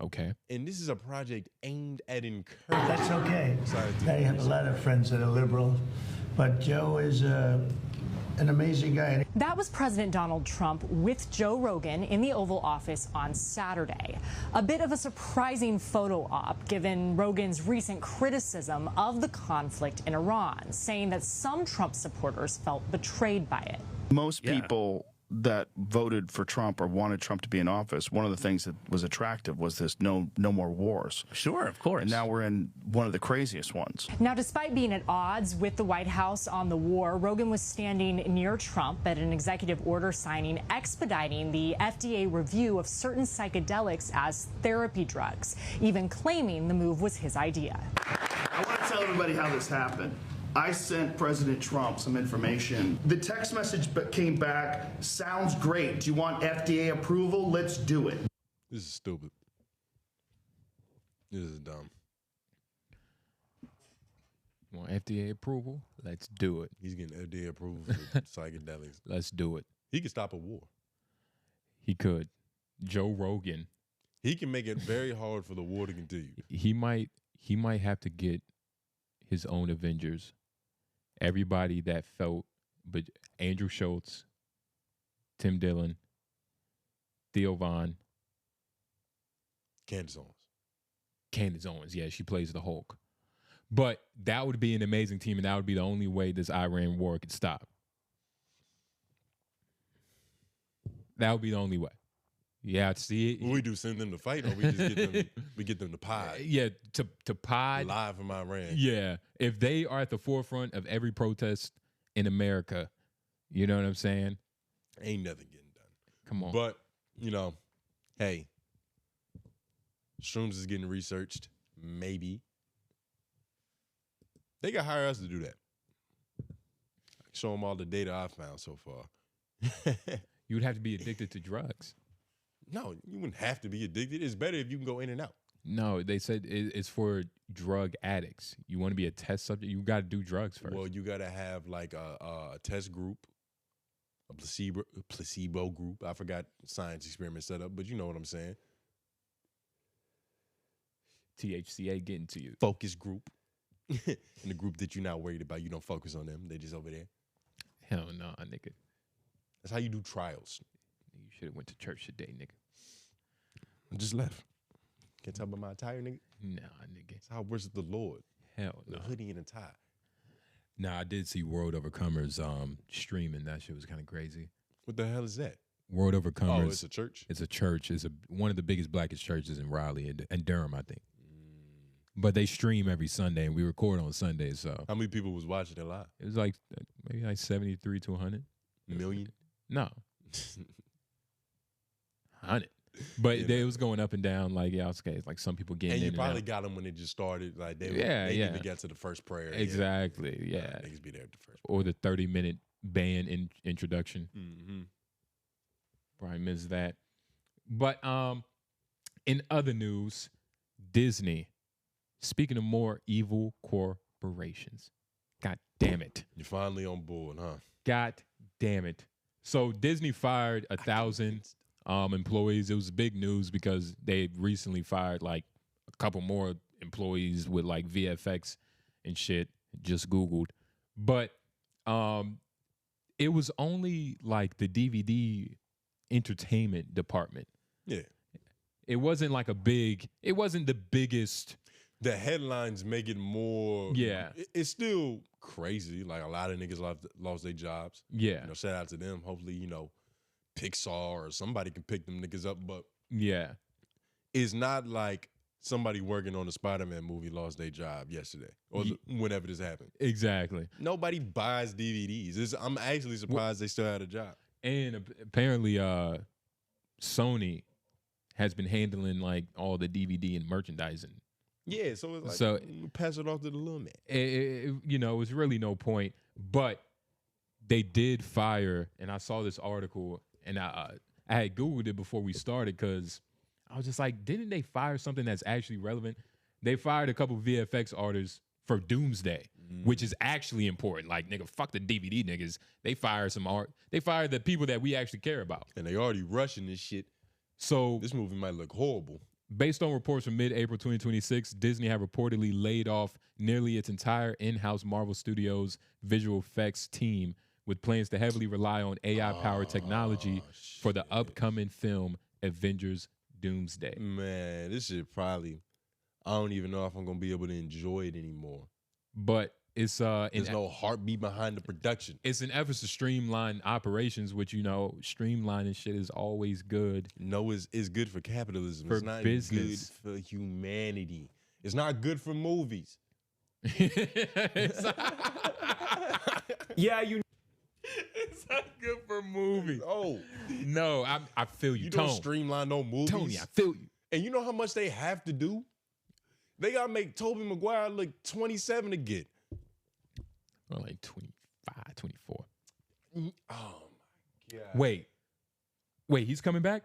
Okay. And this is a project aimed at encouraging. That's okay. scientific I have a lot of friends that are liberal, but Joe is an amazing guy. That was President Donald Trump with Joe Rogan in the Oval Office on Saturday. A bit of a surprising photo op given Rogan's recent criticism of the conflict in Iran, saying that some Trump supporters felt betrayed by it. Most people that voted for Trump or wanted Trump to be in office, one of the things that was attractive was this no more wars. Sure, of course. And now we're in one of the craziest ones. Now, despite being at odds with the White House on the war, Rogan was standing near Trump at an executive order signing expediting the FDA review of certain psychedelics as therapy drugs, even claiming the move was his idea. I want to tell everybody how this happened. I sent President Trump some information. The text message came back, sounds great. Do you want FDA approval? Let's do it. This is stupid. This is dumb. Want FDA approval? Let's do it. He's getting FDA approval for psychedelics. Let's do it. He could stop a war. He could. Joe Rogan. He can make it very hard for the war to continue. He might have to get his own Avengers. Everybody that felt, but Andrew Schultz, Tim Dillon, Theo Von, Candace Owens. Candace Owens. Yeah, she plays the Hulk. But that would be an amazing team, and that would be the only way this Iran war could stop. That would be the only way. Yeah, see it. What we do, send them to fight, or we just get them to pod Yeah, to pod. live from Iran. Yeah, if they are at the forefront of every protest in America, you know what I'm saying? Ain't nothing getting done. Come on. But, you know, hey, shrooms is getting researched. Maybe. They could hire us to do that. Show them all the data I found so far. You would have to be addicted to drugs. No, you wouldn't have to be addicted. It's better if you can go in and out. No, they said it's for drug addicts. You want to be a test subject, you got to do drugs first. Well, you got to have like a test group, a placebo group. I forgot science experiment set up, but you know what I'm saying. THCA getting to you. Focus group. And the group that you're not worried about, you don't focus on them. They just over there. Hell no, nigga. That's how you do trials. You should have went to church today, nigga. I just left. Can't tell by my attire, nigga. Nah, nigga. That's how I worship the Lord. Hell The no. hoodie and a tie. Nah, I did see World Overcomers streaming. That shit was kind of crazy. What the hell is that? World Overcomers. Oh, it's a church? It's a church. It's one of the biggest blackest churches in Raleigh and Durham, I think. But they stream every Sunday, and we record on Sundays. So How many people was watching it live? it was like maybe like 73 to 100. Million? No, 100. But Yeah. it was going up and down like outskirts. Like some people getting And you in probably and got them when it just started. Like they Yeah, didn't yeah. even get to the first prayer. out. Exactly. Yeah. Yeah. Niggas be there at the first Or the 30-minute band introduction. Mm-hmm. Probably missed that. But in other news, Disney, speaking of more evil corporations. God damn it. You're finally on board, huh? God damn it. So Disney fired 1,000 employees. It was big news because they recently fired like a couple more employees with like VFX and shit. Just Googled. But it was only like the DVD entertainment department. Yeah. It wasn't like it wasn't the biggest. The headlines make it more. Yeah. It's still crazy. Like a lot of niggas lost their jobs. Yeah. You know, shout out to them. Hopefully, you know, Pixar or somebody can pick them niggas up. But Yeah. it's not like somebody working on the Spider-Man movie lost their job yesterday or whenever this happened. Exactly. Nobody buys DVDs. I'm actually surprised they still had a job. And apparently, Sony has been handling like all the DVD and merchandising. Yeah, so it's like pass it off to the little man. You know, it's really no point. But they did fire, and I saw this article, and I had Googled it before we started because I was just like, didn't they fire something that's actually relevant? They fired a couple VFX artists for Doomsday, which is actually important. Like, nigga, fuck the DVD niggas. They fired some art. They fired the people that we actually care about. And they already rushing this shit. So this movie might look horrible. Based on reports from mid-April 2026, Disney have reportedly laid off nearly its entire in-house Marvel Studios visual effects team with plans to heavily rely on AI-powered technology for the upcoming film Avengers Doomsday. Man, this shit probably, I don't even know if I'm going to be able to enjoy it anymore. But it's there's no heartbeat behind the production. It's an effort to streamline operations, which, you know, streamlining shit is always good. No, it's good for capitalism. For it's not business. good for humanity. It's not good for movies. Yeah, it's not good for movies. Oh. No, I feel you. You don't streamline no movies. Tony, I feel you. And you know how much they have to do? They got to make Tobey Maguire look 27 again. Or like 25, 24. Oh, my God. Wait, he's coming back?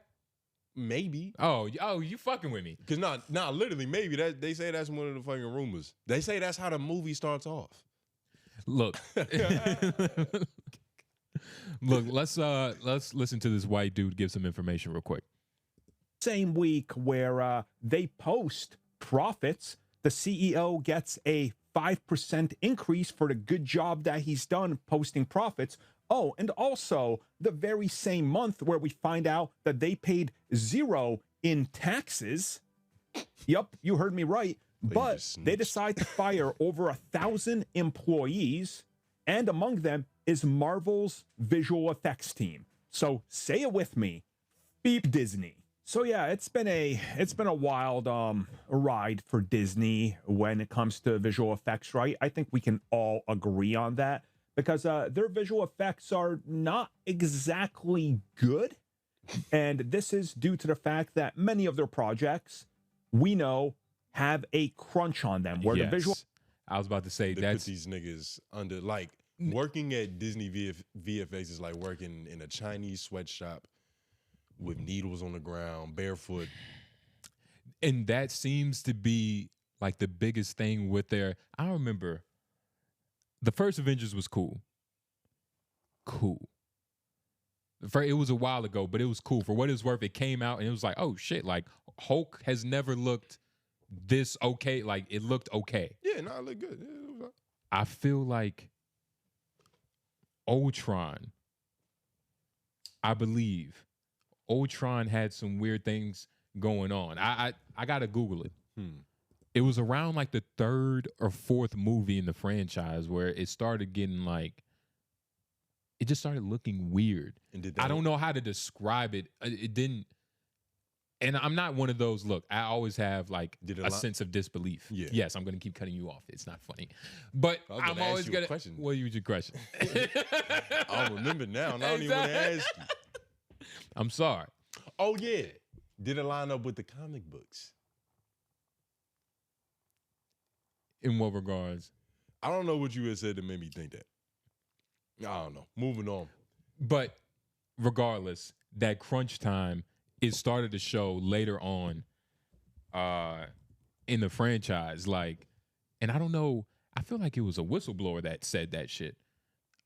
Maybe. Oh, you fucking with me. Because literally, maybe. They say that's one of the fucking rumors. They say that's how the movie starts off. Look. Look, let's listen to this white dude give some information real quick. Same week where they post profits, the CEO gets a 5% increase for the good job that he's done posting profits. Oh, and also the very same month where we find out that they paid 0 in taxes. Yup, you heard me right. But they decide to fire over 1,000 employees, and among them is Marvel's visual effects team. So say it with me, beep Disney. So yeah, it's been a wild ride for Disney when it comes to visual effects, right? I think we can all agree on that because their visual effects are not exactly good. And this is due to the fact that many of their projects, we know, have a crunch on them where the visual... I was about to say they that's... put these niggas under, like, working at Disney VFX is like working in a Chinese sweatshop with needles on the ground, barefoot. And that seems to be like the biggest thing with their... I remember the first Avengers was cool. It was a while ago, but it was cool. For what it's worth, it came out and it was like, oh shit, like Hulk has never looked this okay. Like it looked okay. Yeah, no, it looked good. Yeah, I feel like Ultron, I believe Ultron had some weird things going on. I gotta Google it. It was around like the 3rd or 4th movie in the franchise where it started getting like, it just started looking weird. And I don't know how to describe it. It didn't, and I'm not one of those, look, I always have like a sense of disbelief. Yeah. Yes, I'm gonna keep cutting you off. It's not funny. But I'm always gonna, what was your question? I'll remember now, and I don't even want to ask you. I'm sorry. Oh yeah. Did it line up with the comic books? In what regards? I don't know what you had said that made me think that. I don't know. Moving on. But regardless, that crunch time, it started to show later on in the franchise. Like, and I don't know, I feel like it was a whistleblower that said that shit.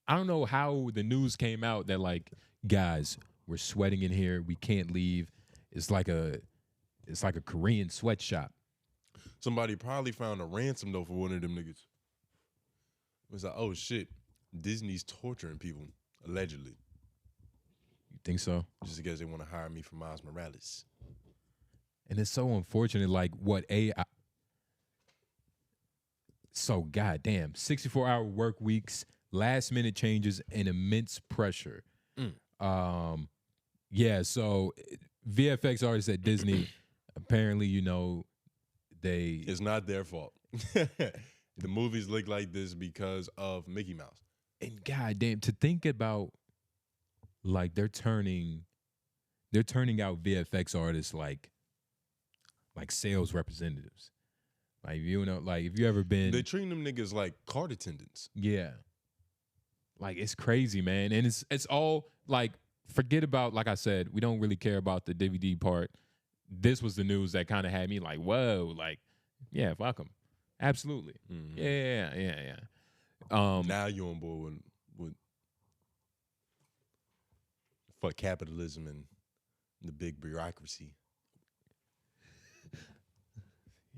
I don't know how the news came out that like, guys, we're sweating in here. We can't leave. It's like a Korean sweatshop. Somebody probably found a ransom though for one of them niggas. It was like, oh shit, Disney's torturing people, allegedly. You think so? Just because they want to hire me for Miles Morales. And it's so unfortunate, like what AI. So goddamn, 64-hour work weeks, last minute changes, and immense pressure. Yeah, so VFX artists at Disney, apparently, you know, It's not their fault. The movies look like this because of Mickey Mouse. And goddamn, to think about, like, they're turning out VFX artists like sales representatives. Like, you know, like, if you ever been, They treating them niggas like cart attendants. yeah, like, it's crazy, man. And it's all like, forget about, like I said, we don't really care about the DVD part. This was the news that kind of had me like, whoa, like, yeah, fuck them, absolutely, yeah. Now you're on board with fuck capitalism and the big bureaucracy.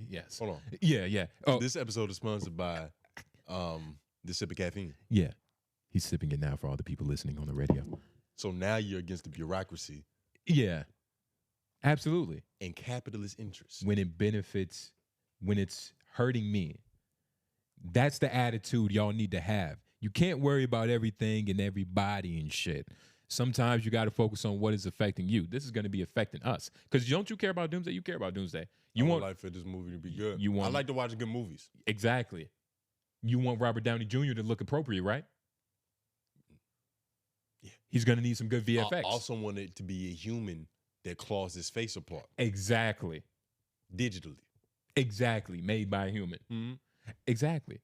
Yes. Hold on. Yeah. Oh, This episode is sponsored by the sip of caffeine. yeah. He's sipping it now for all the people listening on the radio. So now you're against the bureaucracy Yeah, absolutely. and capitalist interests. When it benefits, when it's hurting me, that's the attitude y'all need to have. You can't worry about everything and everybody and shit. Sometimes you got to focus on what is affecting you. This is going to be affecting us. Because don't you care about Doomsday? You care about Doomsday. You I would want like for this movie to be good. you want- I like to watch good movies. exactly. You want Robert Downey Jr. to look appropriate, right? Yeah. He's going to need some good VFX. I also want it to be a human that claws his face apart Exactly. digitally. Exactly. Made by a human. Mm-hmm. Exactly.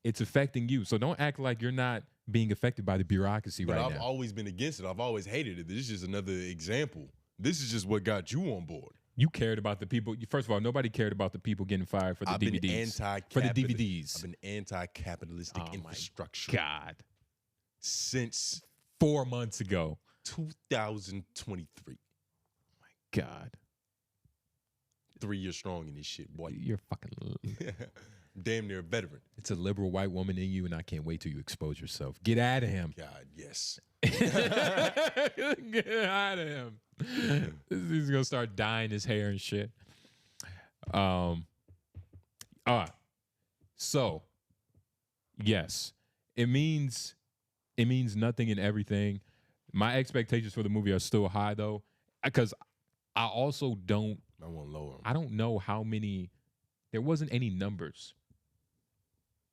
It's affecting you. So don't act like you're not being affected by the bureaucracy But right I've now. always been against it. I've always hated it. This is just another example. This is just what got you on board. You cared about the people. First of all, nobody cared about the people getting fired for the I've DVDs. been anti-capitalist. For the DVDs. I've been anti-capitalistic Oh my infrastructure God. since 4 months ago. 2023. God. 3 years strong in this shit, boy. You're fucking... Damn near a veteran. It's a liberal white woman in you, and I can't wait till you expose yourself. Get out of him. God, yes. Get out of him. He's gonna start dyeing his hair and shit. All right. So, yes, it means nothing and everything. My expectations for the movie are still high though, because I also don't. I want to lower him. I don't know how many. There wasn't any numbers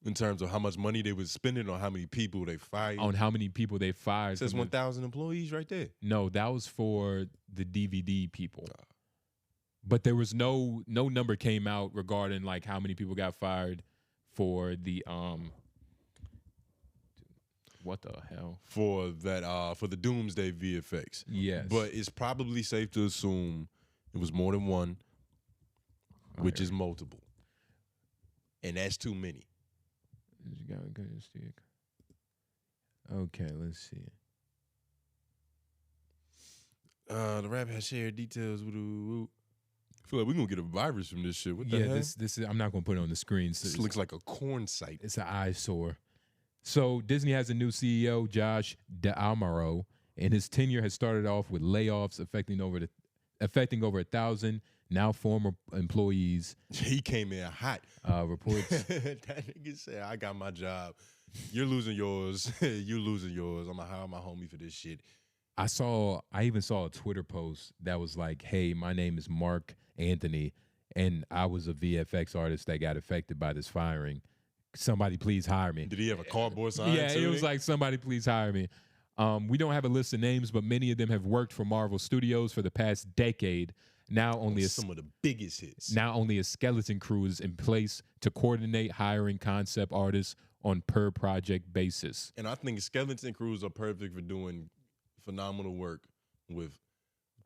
In terms of how much money they was spending on how many people they fired. on how many people they fired. It says from the- 1,000 employees right there. No, that was for the DVD people. But there was no number came out regarding like how many people got fired for the what the hell? For the Doomsday VFX. Yes. But it's probably safe to assume it was more than one, which is multiple. And that's too many. Okay, let's see. The rap has shared details. I feel like we're gonna get a virus from this shit. What the Yeah, hell? this is, I'm not gonna put it on the screen. So This looks like a corn site. it's an eyesore. So Disney has a new CEO, Josh D'Amaro, and his tenure has started off with layoffs affecting over 1,000 now former employees. He came in hot. Reports. That nigga said, I got my job. You're losing yours. You losing yours. I'm gonna hire my homie for this shit. I even saw a Twitter post that was like, hey, my name is Mark Anthony, and I was a VFX artist that got affected by this firing. Somebody please hire me. Did he have a cardboard sign? Yeah, too? it was like, somebody please hire me. We don't have a list of names, but many of them have worked for Marvel Studios for the past decade. Now only some of the biggest hits. a skeleton crew is in place to coordinate hiring concept artists on per project basis. And I think skeleton crews are perfect for doing phenomenal work with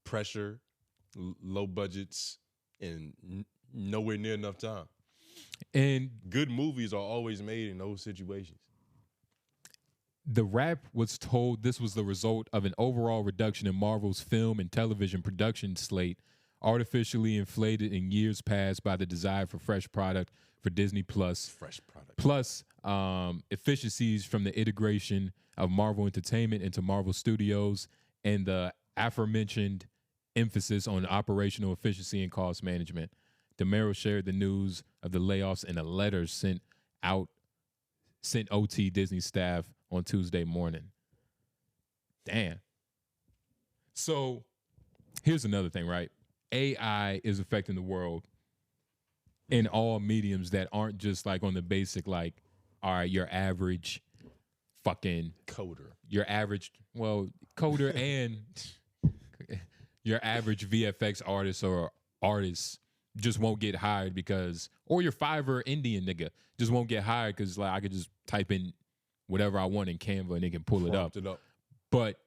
pressure, low budgets, and nowhere near enough time. And Good movies are always made in those situations. The Wrap was told this was the result of an overall reduction in Marvel's film and television production slate, artificially inflated in years past by the desire for fresh product for Disney Plus. Fresh product. Plus efficiencies from the integration of Marvel Entertainment into Marvel Studios and the aforementioned emphasis on operational efficiency and cost management. D'Amaro shared the news of the layoffs in a letter sent OT Disney staff on Tuesday morning. Damn. So here's another thing, right? AI is affecting the world in all mediums that aren't just like on the basic, like, all right, your average fucking Coder. your average, well, coder and your average VFX artist or artist just won't get hired because, or your Fiverr Indian nigga just won't get hired because like I could just type in whatever I want in Canva and they can pull it up. But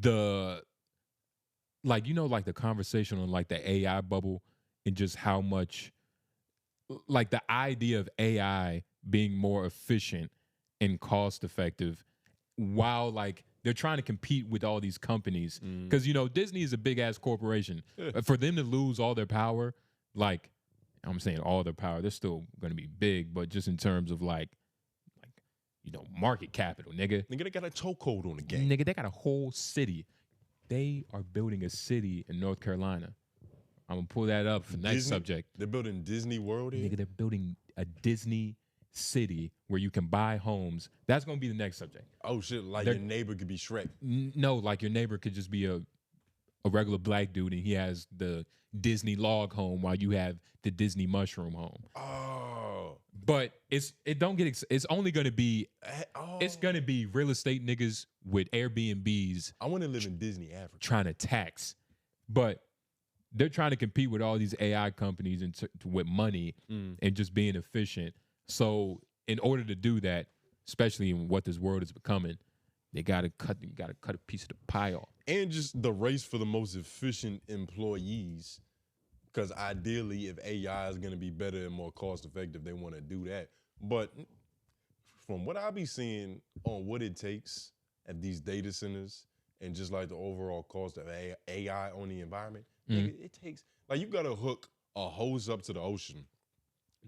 the, like, you know, like the conversation on like the AI bubble and just how much, like the idea of AI being more efficient and cost effective while like they're trying to compete with all these companies. Because, you know, Disney is a big ass corporation. For them to lose all their power, like, I'm saying all their power, they're still going to be big, but just in terms of like, you know, market capital, nigga. Nigga, they got a chokehold on the game. Nigga, they got a whole city. They are building a city in North Carolina. I'm going to pull that up for the next subject. They're building Disney World here? Nigga, they're building a Disney city where you can buy homes. That's going to be the next subject. Oh, shit, like your neighbor could be Shrek. No, like your neighbor could just be a regular black dude and he has the Disney log home while you have the Disney mushroom home. Oh. But it's only going to be it's going to be real estate niggas with Airbnbs. I want to live in Disney Africa. Trying to tax. But they're trying to compete with all these AI companies and with money and just being efficient. So in order to do that, especially in what this world is becoming, you gotta cut a piece of the pie off. And just the race for the most efficient employees. Because ideally, if AI is going to be better and more cost effective, they want to do that. But from what I be seeing on what it takes at these data centers and just like the overall cost of AI on the environment, nigga, it takes, like, you got to hook a hose up to the ocean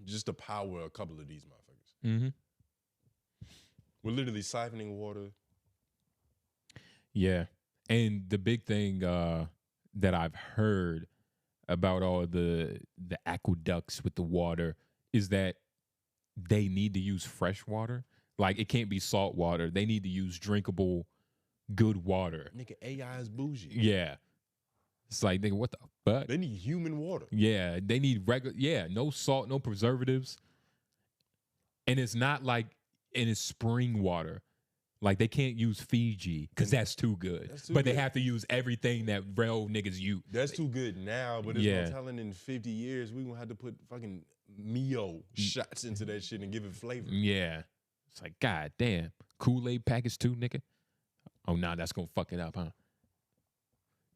just to power a couple of these motherfuckers. We're literally siphoning water. Yeah. And the big thing that I've heard about all the aqueducts with the water is that they need to use fresh water. Like, it can't be salt water. They need to use drinkable, good water. Nigga, AI is bougie. Yeah. It's like, nigga, what the fuck? They need human water. Yeah, they need no salt, no preservatives. And it's not like, and it's spring water. Like, they can't use Fiji because that's too good. They have to use everything that real niggas use. That's too good now, but there's no telling in 50 years we gonna have to put fucking Mio shots into that shit and give it flavor. Yeah. It's like, god damn. Kool-Aid package too, nigga? Oh, nah, that's gonna fuck it up, huh?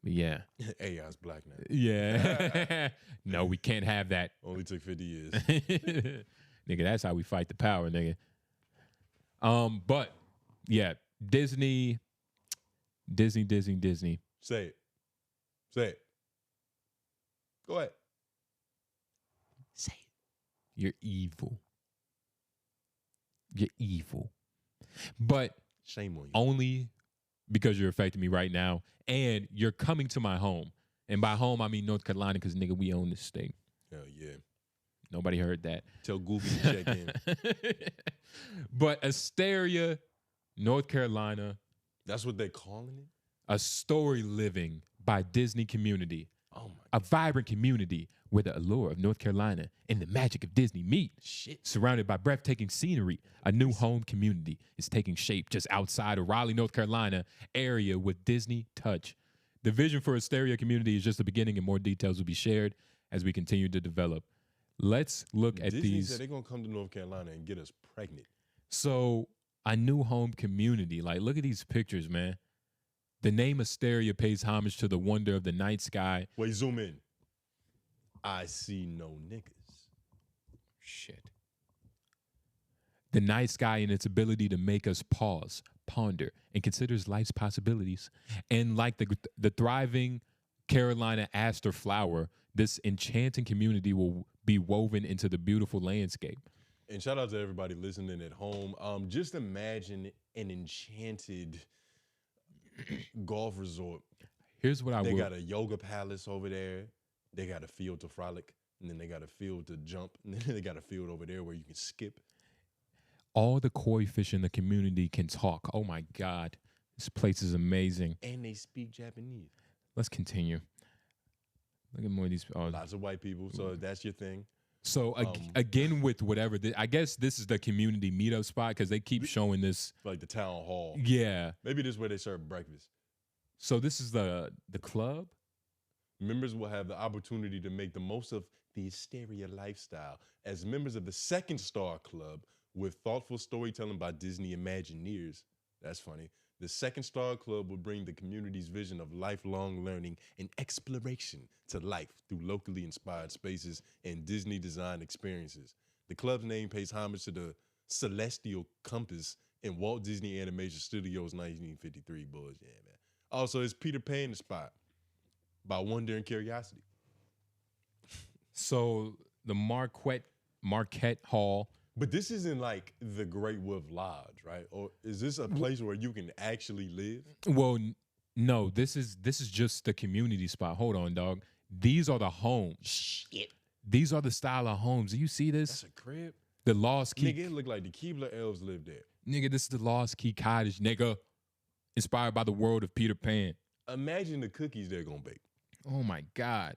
But yeah. AI's black now. Yeah. No, we can't have that. Only took 50 years. Nigga, that's how we fight the power, nigga. But yeah, Disney. Say it. Say it. Go ahead. Say it. You're evil. You're evil. But shame on you. Only because you're affecting me right now. And you're coming to my home. And by home, I mean North Carolina, because, nigga, we own this state. Hell yeah. Nobody heard that. Tell Goofy to check in. But Asteria, North Carolina. That's what they're calling it? A Storyliving by Disney community. Oh my God. A vibrant community where the allure of North Carolina and the magic of Disney meet. Shit. Surrounded by breathtaking scenery, a new home community is taking shape just outside of Raleigh, North Carolina area with Disney touch. The vision for Asteria community is just the beginning, and more details will be shared as we continue to develop. Let's look at Disney these. said they're going to come to North Carolina and get us pregnant. So, a new home community. Like, look at these pictures, man. The name Asteria pays homage to the wonder of the night sky. Wait, zoom in. I see no niggas. Shit. The night sky and its ability to make us pause, ponder, and consider life's possibilities. And like the thriving Carolina aster flower, this enchanting community will be woven into the beautiful landscape. And shout out to everybody listening at home. Just imagine an enchanted golf resort. Here's what They got a yoga palace over there. They got a field to frolic. And then they got a field to jump. And then they got a field over there where you can skip. All the koi fish in the community can talk. Oh my God. This place is amazing. And they speak Japanese. Let's continue. Look at more of these. Lots of white people. So if that's your thing. So again, with whatever, I guess this is the community meetup spot because they keep showing this. Like the town hall. Yeah. Maybe this is where they serve breakfast. So this is the club? Members will have the opportunity to make the most of the Asteria lifestyle as members of the Second Star Club with thoughtful storytelling by Disney Imagineers. That's funny. The Second Star Club will bring the community's vision of lifelong learning and exploration to life through locally inspired spaces and Disney-designed experiences. The club's name pays homage to the celestial compass in Walt Disney Animation Studios' 1953 boys. Yeah, man. Also, it's Peter Pan the spot by Wonder and Curiosity. So the Marquette Hall. But this isn't like the Great Wolf Lodge, right? Or is this a place where you can actually live? Well, no, this is just the community spot. Hold on, dog. These are the homes. Shit. These are the style of homes. Do you see this? That's a crib. The Lost Key. Nigga, it look like the Keebler elves live there. Nigga, this is the Lost Key Cottage, nigga. Inspired by the world of Peter Pan. Imagine the cookies they're gonna bake. Oh my God.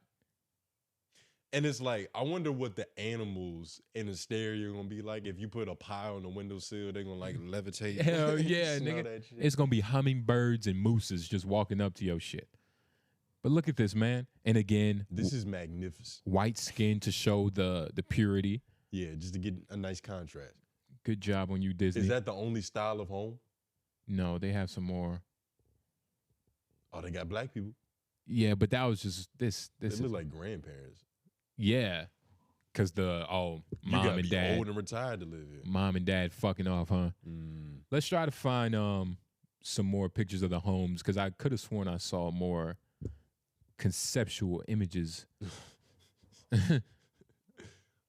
And it's like, I wonder what the animals in Asteria are gonna be like. If you put a pie on the windowsill, they're gonna like levitate. Hell yeah, Smell nigga. that shit. It's gonna be hummingbirds and mooses just walking up to your shit. But look at this, man. And again, This is magnificent. white skin to show the purity. Yeah, just to get a nice contrast. Good job on you, Disney. Is that the only style of home? No, they have some more. Oh, they got black people. Yeah, but that was just this. They This look is like grandparents. yeah, because You mom gotta and be dad, old and retired to live here. mom and dad fucking off, huh? Mm. Let's try to find some more pictures of the homes because I could have sworn I saw more conceptual images.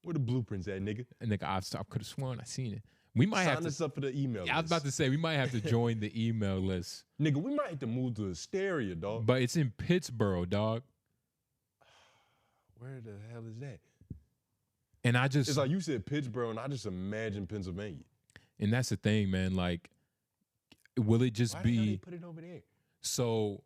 Where the blueprints at, nigga? And like I could have sworn I seen it. We might have Sign to. us up for the email I was list. about to say we might have to join the email list, Nigga, we might have to move to Asteria, dog. but it's in Pittsburgh, dog. Where the hell is that? And I just It's like you said Pittsburgh, and I just imagine Pennsylvania. and that's the thing, man. Like, will it just Why the hell they be put it over there? so?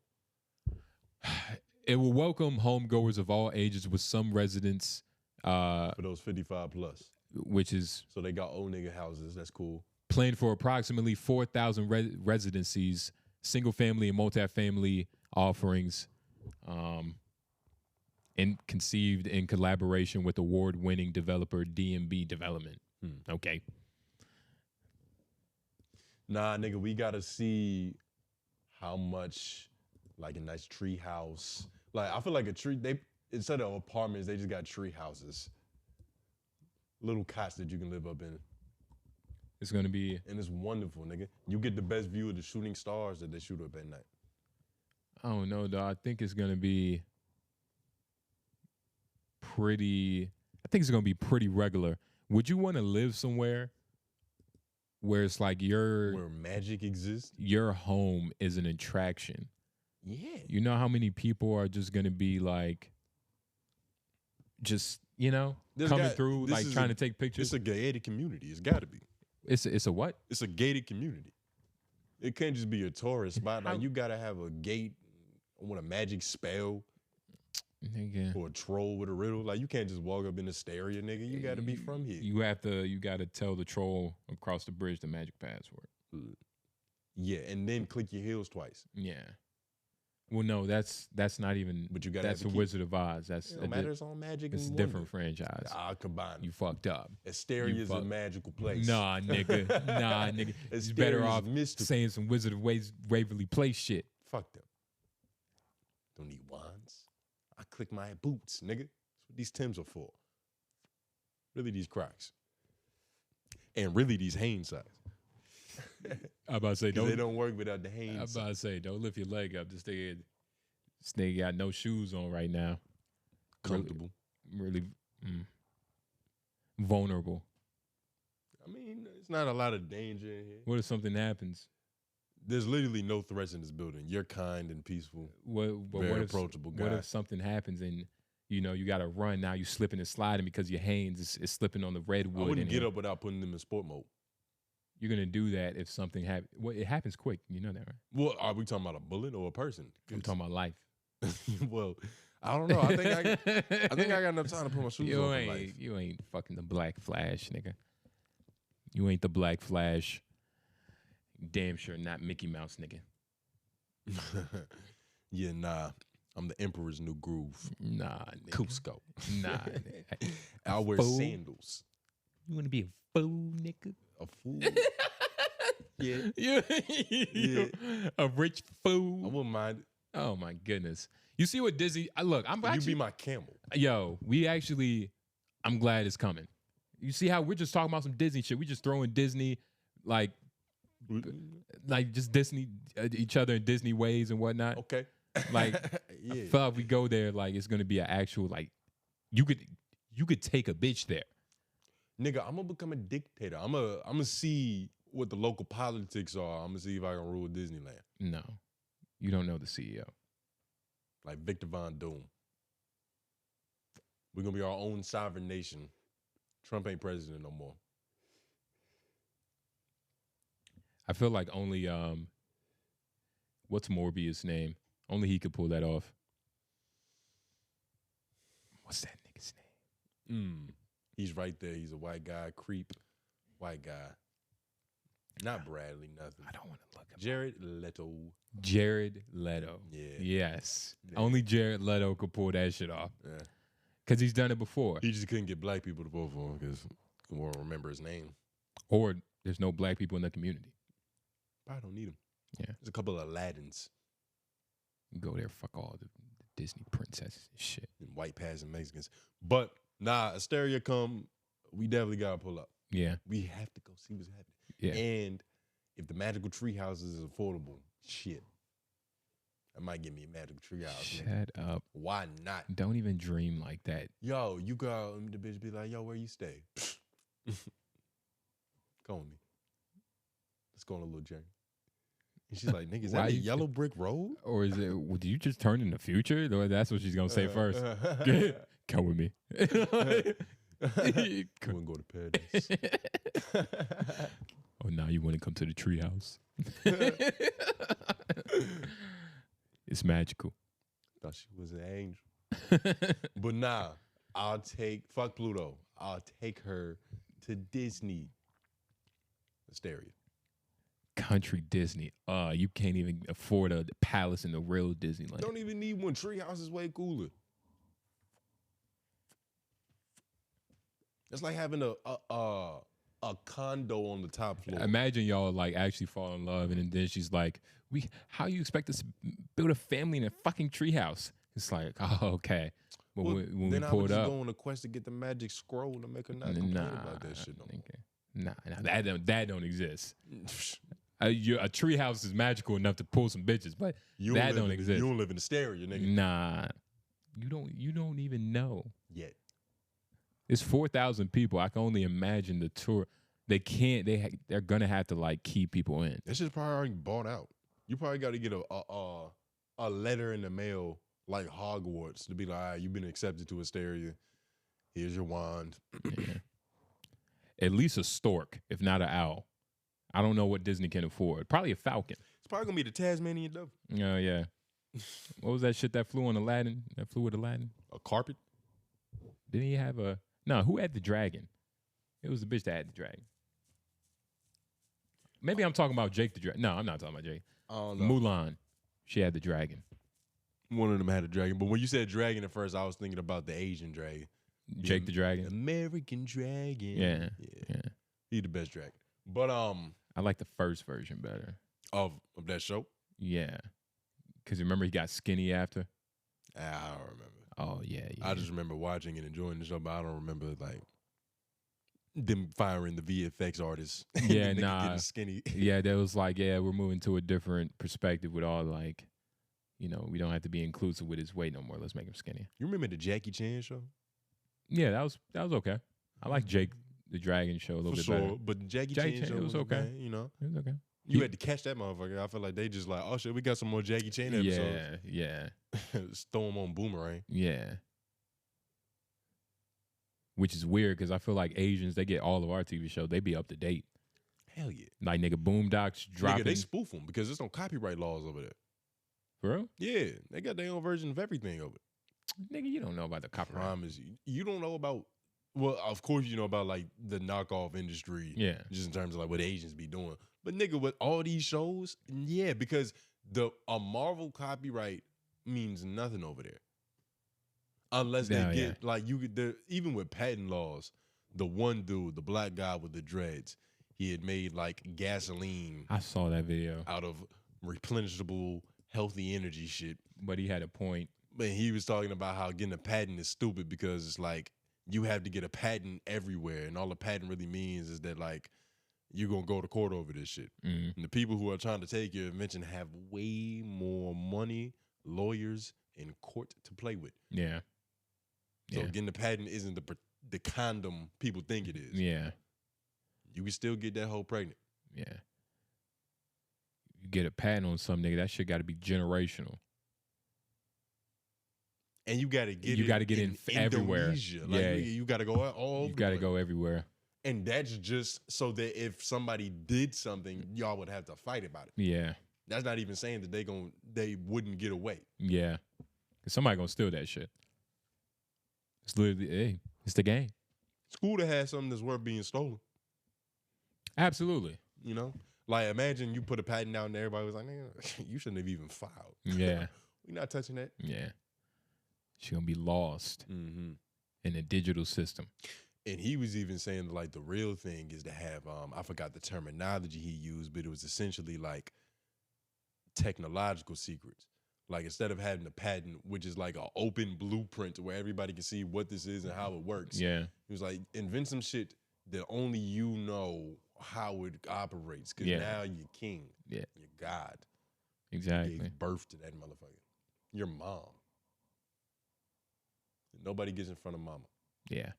It will welcome homegoers of all ages, with some residents, For those 55 plus. which is So they got old nigga houses. That's cool. planned for approximately 4,000 residencies, single family and multifamily offerings, and conceived in collaboration with award-winning developer D&B Development. Okay. Nah, nigga, we gotta see how much, like a nice tree house. Like, I feel like a tree, instead of apartments, they just got tree houses. Little cots that you can live up in. It's going to be, And it's wonderful, nigga. You get the best view of the shooting stars that they shoot up at night. I don't know, though. I think it's going to be pretty regular. Would you want to live somewhere where it's like Where magic exists. your home is an attraction? Yeah. You know how many people are just going to be like, just, coming through, like trying to take pictures? It's a gated community. It's gotta be. It's a what? It's a gated community. It can't just be a tourist spot. Like, you gotta have a gate with a magic spell Nigga. or a troll with a riddle. Like, you can't just walk up in Asteria, nigga. You gotta be from here. You gotta tell the troll across the bridge the magic password. Yeah, and then click your heels twice. Yeah. Well, no, that's not even. But you gotta that's have the the key. Wizard of Oz. That's It don't matter. It's all magic. it's a and different wonder. franchise. I'll combine You you. fucked up. Asteria you is a fuck- magical place. Nah, nigga. Nah, nigga. It's Asteria's better off mystical. saying some Wizard of Waverly Place shit. Fuck them. Don't need wands. I click my boots, nigga. That's what these Timbs are for. Really, these Crocs. And really, these Hanes size. I'm about to say, 'Cause they don't work without the I'm Hanes. about to say, don't lift your leg up. This nigga got no shoes on right now. Comfortable. Really vulnerable. I mean, it's not a lot of danger in here. What if something happens? There's literally no threats in this building. You're kind and peaceful. But Very what approachable What guy. if something happens and you got to run now? You slipping and sliding because your hands is slipping on the redwood. I wouldn't in get here. up without putting them in sport mode. You're gonna do that if something happens. Well, it happens quick. You know that, right? Well, are we talking about a bullet or a person? I'm talking about life. Well, I don't know. I think I got enough time to put my shoes on for life. You ain't fucking the Black Flash, nigga. You ain't the Black Flash. Damn sure not Mickey Mouse, nigga. Yeah, nah. I'm the Emperor's New Groove. Nah, nigga. Cusco. Nah. I'll wear Fool. sandals. You want to be a fool, nigga? A fool. Yeah. You a rich fool. I wouldn't mind it. Oh my goodness. You see what Disney? Look, I'm actually. You be my camel. Yo, I'm glad it's coming. You see how we're just talking about some Disney shit? We just throwing Disney, like just Disney each other in Disney ways and whatnot. Okay. Like, yeah. I feel like we go there, like it's gonna be an actual like, you could take a bitch there. Nigga, I'm gonna become a dictator. I'm gonna see what the local politics are. I'm gonna see if I can rule Disneyland. No, you don't know the CEO. Like Victor Von Doom. We're gonna be our own sovereign nation. Trump ain't president no more. I feel like only what's Morbius' name? Only he could pull that off. What's that nigga's name? He's right there. He's a white guy, creep, white guy. Not Bradley, nothing. I don't want to look at Jared Leto. Jared Leto. Yeah. Yes. Yeah. Only Jared Leto could pull that shit off. Yeah. Because he's done it before. He just couldn't get black people to vote for him because we won't remember his name. Or there's no black people in the community. Probably don't need him. Yeah. There's a couple of Aladdins. You go there, fuck all the Disney princesses and shit. And white passing Mexicans. But nah, Asteria come, we definitely gotta pull up. Yeah. We have to go see what's happening. Yeah. And if the magical tree house is affordable, shit. That might give me a magical tree house. Shut up. Why not? Don't even dream like that. Yo, you go out and the bitch be like, yo, where you stay? Come with me. Let's go on a little journey. And she's like, nigga, is that a yellow brick road? Or is it, did you just turn in the future? Or that's what she's going to say first. Come with me. Come and go to paradise. Oh, now you want to come to the treehouse? It's magical. Thought she was an angel. But nah, fuck Pluto. I'll take her to Disney. Asteria. Country Disney. You can't even afford a palace in the real Disneyland. Don't even need one. Treehouse is way cooler. It's like having a condo on the top floor. Imagine y'all like actually fall in love, and then she's like, how you expect us to build a family in a fucking treehouse? It's like, oh, okay. But well, when then we I pulled would just up, go on a quest to get the magic scroll to make her not complain about that shit no more. Nah, that don't exist. A treehouse is magical enough to pull some bitches, but that don't exist. You don't live in Asteria, nigga. Nah, you don't even know yet. It's 4,000 people. I can only imagine the tour. They're gonna have to like keep people in. This shit's probably already bought out. You probably got to get a letter in the mail like Hogwarts to be like, all right, you've been accepted to Asteria. Here's your wand. Yeah. At least a stork, if not an owl. I don't know what Disney can afford. Probably a falcon. It's probably gonna be the Tasmanian devil. Oh yeah. What was that shit that flew on Aladdin? That flew with Aladdin? A carpet? Didn't he have a? No, who had the dragon? It was the bitch that had the dragon. Maybe I'm talking about Jake the Dragon. No, I'm not talking about Jake. I don't know. Mulan. She had the dragon. One of them had a dragon. But when you said dragon at first, I was thinking about the Asian dragon. Jake the Dragon. American dragon. Yeah. He's the best dragon. But I like the first version better. Of that show? Yeah. Because remember he got skinny after? I don't remember. Oh, yeah. I just remember watching and enjoying the show, but I don't remember like them firing the VFX artists. Yeah, the nigga nah. getting skinny. Yeah, that was like, yeah, we're moving to a different perspective with all like, we don't have to be inclusive with his weight no more. Let's make him skinny. You remember the Jackie Chan show? Yeah, that was okay. I like Jake the Dragon show a little bit better. But the Jackie Chan show was okay. Man, It was okay. You had to catch that motherfucker. I feel like they just like, oh shit, we got some more Jackie Chan episodes. Yeah. Just throw them on Boomerang. Yeah. Which is weird because I feel like Asians, they get all of our TV shows. They be up to date. Hell yeah. Like nigga Boondocks dropping. Nigga, they spoof them because there's no copyright laws over there. For real? Yeah. They got their own version of everything over it. Nigga, you don't know about the copyright. Promise you. You don't know about, well, of course you know about like the knockoff industry. Yeah. Just in terms of like what Asians be doing. But nigga, with all these shows, yeah, because a Marvel copyright means nothing over there. Unless they get like even with patent laws, the one dude, the black guy with the dreads, he had made like gasoline. I saw that video. Out of replenishable, healthy energy shit. But he had a point. But he was talking about how getting a patent is stupid because it's like you have to get a patent everywhere. And all a patent really means is that like you're going to go to court over this shit. Mm-hmm. And the people who are trying to take your invention have way more money, lawyers, and court to play with. Yeah. So getting a patent isn't the condom people think it is. Yeah. You can still get that hoe pregnant. Yeah. You get a patent on some nigga, that shit got to be generational. And you got to get it everywhere. Like, yeah. You got to go all over. You got to go everywhere. And that's just so that if somebody did something, y'all would have to fight about it. Yeah. That's not even saying that they wouldn't get away. Yeah. Because somebody going to steal that shit. It's literally, hey, it's the game. It's cool to have something that's worth being stolen. Absolutely. You know? Like, imagine you put a patent out and everybody was like, nigga, you shouldn't have even filed. Yeah. We're not touching that. Yeah. She's going to be lost in the digital system. And he was even saying that, like, the real thing is to have, I forgot the terminology he used, but it was essentially like technological secrets. Like, instead of having a patent, which is like an open blueprint where everybody can see what this is and how it works. Yeah. He was like, invent some shit that only you know how it operates. Because now you're king. Yeah. You're God. Exactly. You gave birth to that motherfucker. Your mom. Nobody gets in front of mama. Yeah.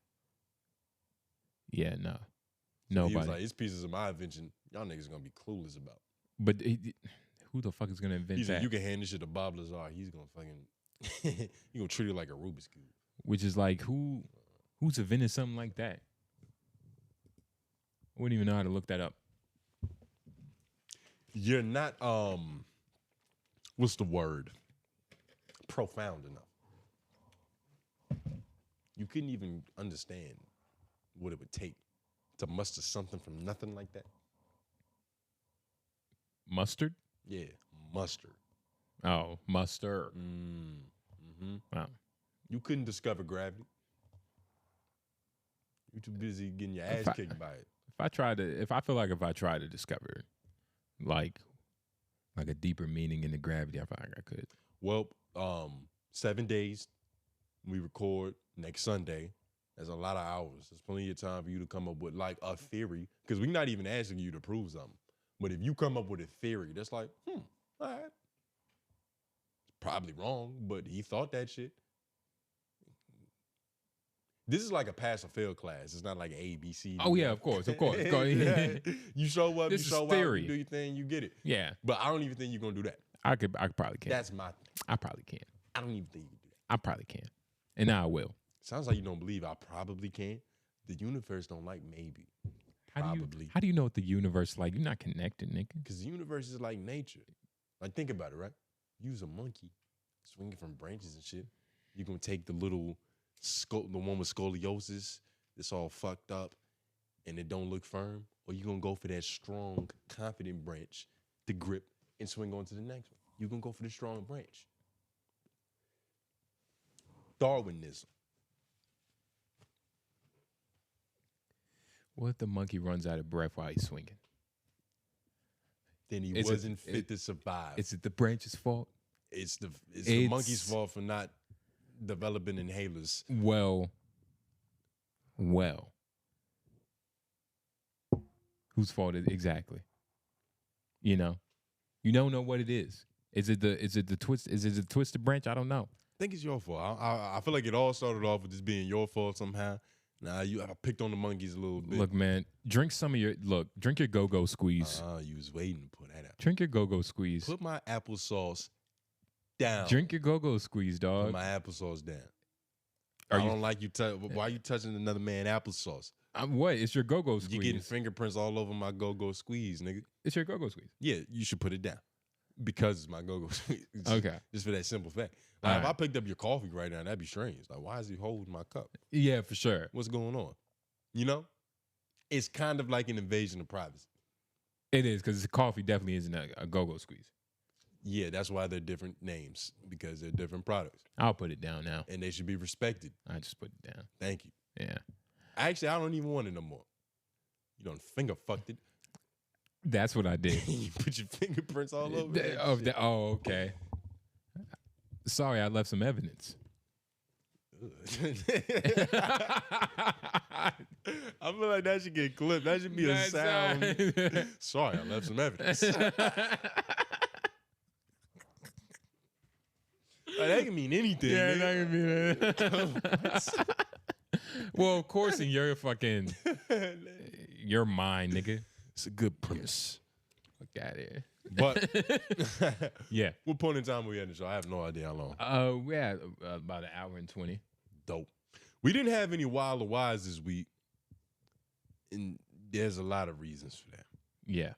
Yeah, no. Nobody. He was like, it's pieces of my invention y'all niggas gonna be clueless about. But who the fuck is gonna invent He said, that? you can hand this shit to 𝙿𝙾𝚃𝚃. He's gonna fucking, he gonna treat it like a Rubik's Cube. Which is like, who's invented something like that? I wouldn't even know how to look that up. You're not, what's the word? Profound enough. You couldn't even understand what it would take to muster something from nothing like that. Mustard? Yeah, mustard. Oh, muster. Wow. You couldn't discover gravity. You're too busy getting your ass kicked by it. If I feel like if I try to discover like a deeper meaning in the gravity, I feel like I could. Well, 7 days we record next Sunday. There's a lot of hours. There's plenty of time for you to come up with like a theory, because we're not even asking you to prove something. But if you come up with a theory that's like, all right, it's probably wrong, but he thought that shit. This is like a pass or fail class. It's not like A, B, C. Oh yeah, of course. Yeah. You show up, This you show is theory. out, you do your thing, you get it. Yeah. But I don't even think you're gonna do that. I probably can. That's my thing. I probably can. I don't even think you can do that. I probably can. And now I will. Sounds like you don't believe I probably can. The universe don't like maybe. Probably. How do you know what the universe is like? You're not connected, nigga. Because the universe is like nature. Like, think about it, right? Use a monkey swinging from branches and shit. You're going to take the little, the one with scoliosis that's all fucked up and it don't look firm, or you're going to go for that strong, confident branch to grip and swing on to the next one. You're going to go for the strong branch. Darwinism. What if the monkey runs out of breath while he's swinging? Then he wasn't fit to survive. Is it the branch's fault? It's the monkey's fault for not developing inhalers. Well. Whose fault is it exactly? You know? You don't know what it is. Is it the twisted branch? I don't know. I think it's your fault. I feel like it all started off with this being your fault somehow. I picked on the monkeys a little bit. Look, man, drink your go-go squeeze. You was waiting to put that out. Drink your go-go squeeze. Put my applesauce down. Drink your go-go squeeze, dog. Put my applesauce down. I don't like you. Why are you touching another man's applesauce? What? It's your go-go squeeze. You getting fingerprints all over my go-go squeeze, nigga. It's your go-go squeeze. Yeah, you should put it down. Because it's my go-go squeeze. Okay. Just for that simple fact. Like, if All I picked up your coffee right now, that'd be strange. Like, why is he holding my cup? Yeah, for sure. What's going on? You know? It's kind of like an invasion of privacy. It is, because coffee definitely isn't a go-go squeeze. Yeah, that's why they're different names, because they're different products. I'll put it down now. And they should be respected. I just put it down. Thank you. Yeah. Actually, I don't even want it no more. You don't finger fucked it. That's what I did. You put your fingerprints all over it. Oh, okay. Sorry, I left some evidence. I feel like that should get clipped. That should be a sound. Sorry, I left some evidence. Like, that can mean anything. Yeah, nigga. that can be that. Well, of course, in your fucking your mind, nigga. It's a good premise. Fuck out of here. But Yeah. what point in time were we at the show? I have no idea how long. We had about an hour and 20. Dope. We didn't have any wild or wise this week, and there's a lot of reasons for that. Yeah.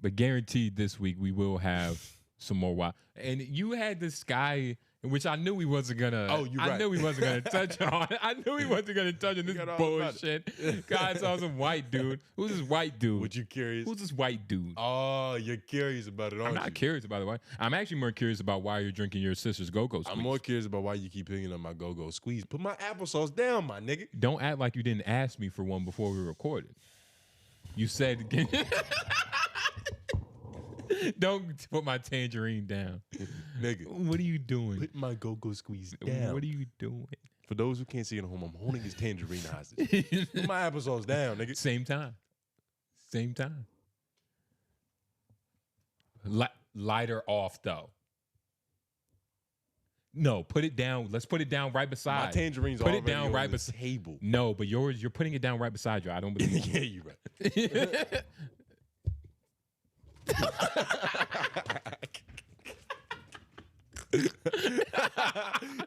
But guaranteed this week we will have some more wild. And you had this guy, which I knew he wasn't gonna. Oh, you're right. I knew he wasn't gonna touch on. I knew he wasn't gonna touch on this Forgot all about bullshit. God saw some white dude. Who's this white dude? Would you curious? Who's this white dude? Oh, you're curious about it, aren't I'm you? not curious, by the way. I'm actually more curious about why you're drinking your sister's go-go squeeze. I'm more curious about why you keep picking up my go-go squeeze. Put my applesauce down, my nigga. Don't act like you didn't ask me for one before we recorded. You said, don't put my tangerine down. Nigga. What are you doing? Put my go-go squeeze down. What are you doing? For those who can't see it at home, I'm holding his tangerine hostage. Put my applesauce down, nigga. Same time. Same time. Lighter off, though. No, put it down. Let's put it down right beside. My tangerine's put already it down right on the beside. table. No, but yours, you're putting it down right beside you. I don't believe you. Yeah, you're right.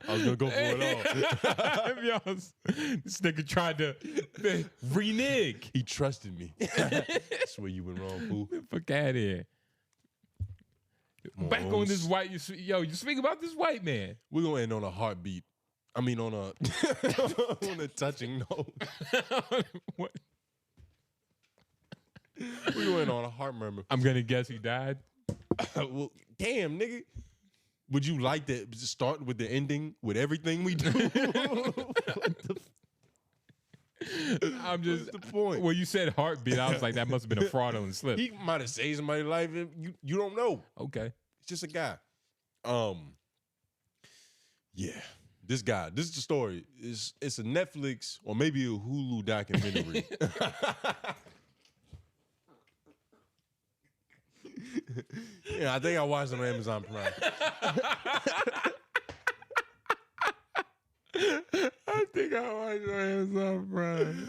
I was gonna go for it all. This nigga tried to renege. He trusted me. That's where you went wrong, fool. Fuck out of here. Back on this white, you speak about this white man. We're gonna end on a heartbeat. I mean, on a on a touching note. What? We're gonna end on a heart murmur. I'm gonna guess he died. Well, damn, nigga. Would you like to start with the ending with everything we do? I'm just What's the point? When you said heartbeat, I was like, that must have been a fraud on the slip. He might have saved somebody's life. And you don't know. Okay. It's just a guy. Yeah. This guy. This is the story. It's a Netflix or maybe a Hulu documentary. Yeah, I think I watched it on Amazon Prime. I think I watched it on Amazon Prime.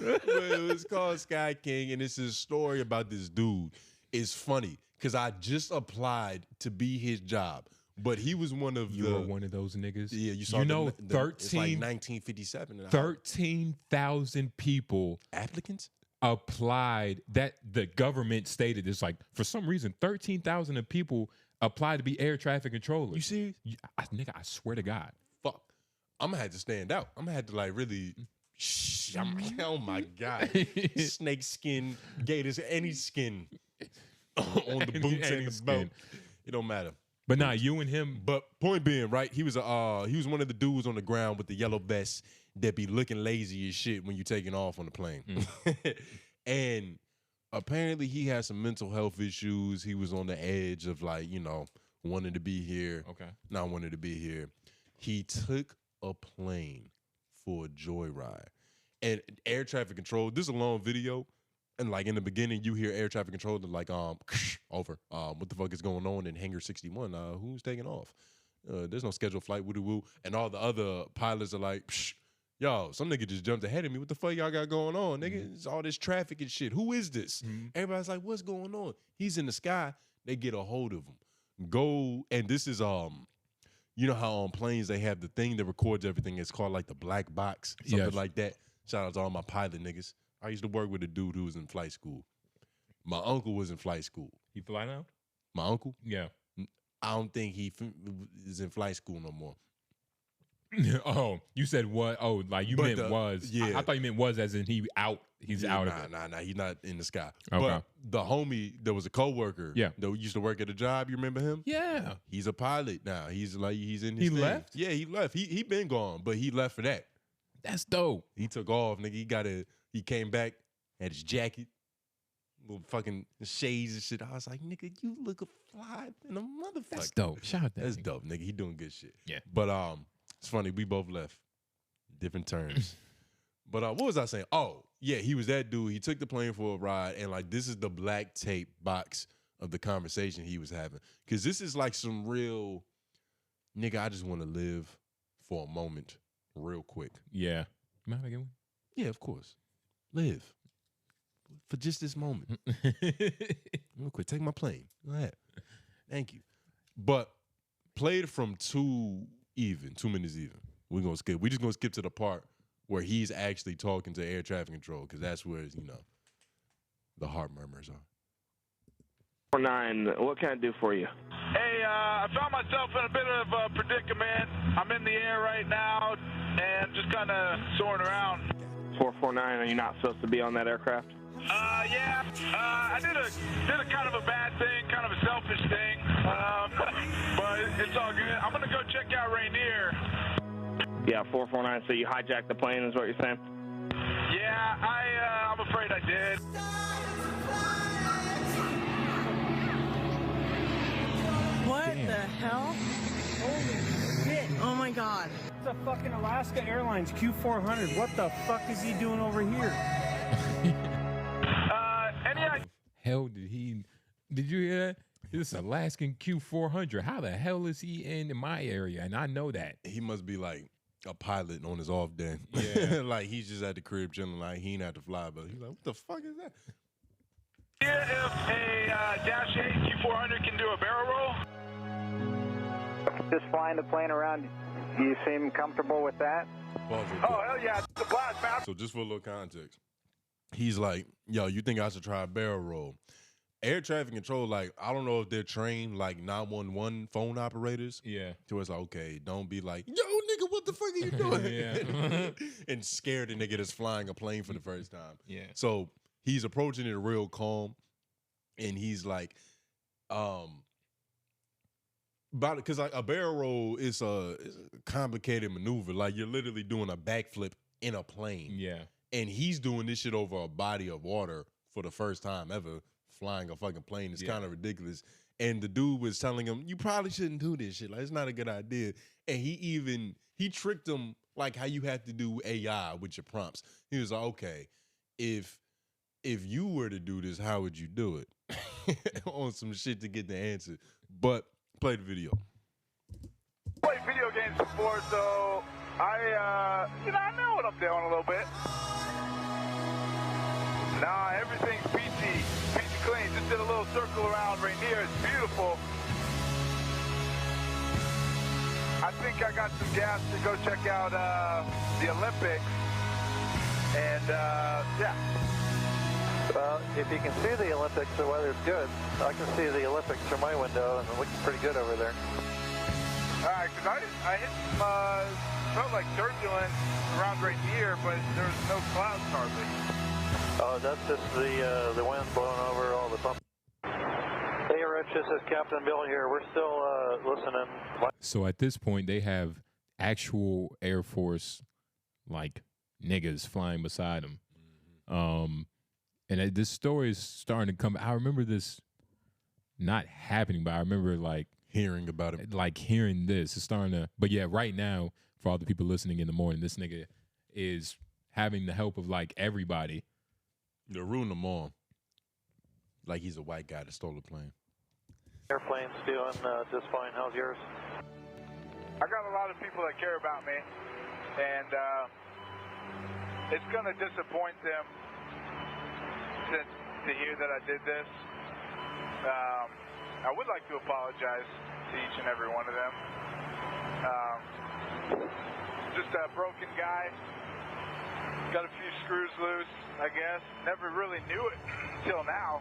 It's called Sky King, and it's a story about this dude. It's funny because I just applied to be his job, but he was one of You were one of those niggas. Yeah, you saw. You know, it's like 1957. 13,000 people applicants applied. That the government stated it's like for some reason 13,000 of people applied to be air traffic controllers. You serious? Nigga, I swear to God. Fuck. I'm gonna have to stand out. I'm gonna have to like really. Oh my God! Snake skin, gators, any skin on the boots and the belt. It don't matter. But nah, you and him. But point being, right? He was one of the dudes on the ground with the yellow vest that be looking lazy as shit when you taking off on the plane. And apparently he had some mental health issues. He was on the edge of like, wanting to be here. Okay. Not wanting to be here. He took a plane for a joyride. And air traffic control, this is a long video. And like in the beginning, you hear air traffic control like over. What the fuck is going on in Hangar 61? Who's taking off? There's no scheduled flight, woo-doo-woo. And all the other pilots are like, yo, some nigga just jumped ahead of me. What the fuck y'all got going on, nigga? It's all this traffic and shit. Who is this? Everybody's like, what's going on? He's in the sky. They get a hold of him. Go, and this is you know how on planes they have the thing that records everything. It's called like the black box, something like that. Shout out to all my pilot niggas. I used to work with a dude who was in flight school. My uncle was in flight school. He fly now? my uncle. Yeah. I don't think he is in flight school no more. Oh, you said what? Oh, like you meant was. Yeah. I thought you meant was as in he out. He's out of it. Nah. He's not in the sky. Okay. But the homie, there was a coworker. Yeah. That used to work at a job. You remember him? Yeah. He's a pilot now. He's in his He thing. left? Yeah, he left. He been gone, but he left for that. That's dope. He took off, nigga. He came back, had his jacket, little fucking shades and shit. I was like, nigga, you look a fly in a motherfucker. That's dope. Shout out that. That's nigga. dope, nigga. He doing good shit. Yeah. But it's funny, we both left. Different terms. But what was I saying? Oh, yeah, he was that dude. He took the plane for a ride, and like this is the black tape box of the conversation he was having. Cause this is like some real nigga, I just want to live for a moment real quick. Yeah. You mind if I get one? Yeah, of course. Live. For just this moment. Real quick. Take my plane. Go ahead. Thank you. But played from 2 minutes even. We're gonna skip. We're just gonna skip to the part where he's actually talking to air traffic control, because that's where, the heart murmurs are. 9, what can I do for you? Hey, I found myself in a bit of a predicament. I'm in the air right now and just kind of soaring around. 449, are you not supposed to be on that aircraft? Yeah. I did a kind of a bad thing, kind of a selfish thing, but it's all good. I'm gonna go check out Rainier. Yeah, 449, so you hijacked the plane is what you're saying? Yeah, I'm afraid I did. What the hell? Holy shit. Oh my God. It's a fucking Alaska Airlines Q400. What the fuck is he doing over here? Hell did you hear that? This Alaskan Q400. How the hell is he in my area? And I know that. He must be like a pilot on his off day. Yeah. Like he's just at the crib chilling, like he ain't have to fly, but he's like, what the fuck is that? Yeah, if a Dash 8 Q400 can do a barrel roll. Just flying the plane around, you seem comfortable with that? Oh, hell yeah, it's a blast, man. So just for a little context, he's like, yo, you think I should try a barrel roll? Air traffic control, like, I don't know if they're trained like 911 phone operators. Yeah. So it's like, okay, don't be like, yo, nigga, what the fuck are you doing? Yeah. And scared the nigga that's flying a plane for the first time. Yeah. So he's approaching it real calm, and he's like, because like a barrel roll is a complicated maneuver. Like you're literally doing a backflip in a plane. Yeah. And he's doing this shit over a body of water for the first time ever, flying a fucking plane. It's kind of ridiculous. And the dude was telling him, you probably shouldn't do this shit. Like, it's not a good idea. And he tricked him like how you have to do AI with your prompts. He was like, okay, if you were to do this, how would you do it? On some shit to get the answer. But play the video. Played video games before, so I know what I'm doing a little bit. Nah, everything's peachy clean. Just did a little circle around Rainier. It's beautiful. I think I got some gas to go check out the Olympics. And, yeah. Well, if you can see the Olympics, the weather's good. I can see the Olympics from my window, and it looks pretty good over there. All right, because I hit some, felt like turbulence around Rainier, but there was no clouds hardly. Oh, that's just the wind blowing over all the bumps. Hey, Rich, this is Captain Bill here. We're still listening. So at this point, they have actual Air Force, like, niggas flying beside them. And this story is starting to come. I remember this not happening, but I remember, like, Hearing about it. Like, hearing this. It's starting to, but yeah, right now, for all the people listening in the morning, this nigga is having the help of, like, everybody. They're rooting him on. Like he's a white guy that stole a plane. Airplane's doing just fine. How's yours? I got a lot of people that care about me, and it's going to disappoint them to hear that I did this. I would like to apologize to each and every one of them. Just a broken guy. Got a few screws loose, I guess. Never really knew it until now.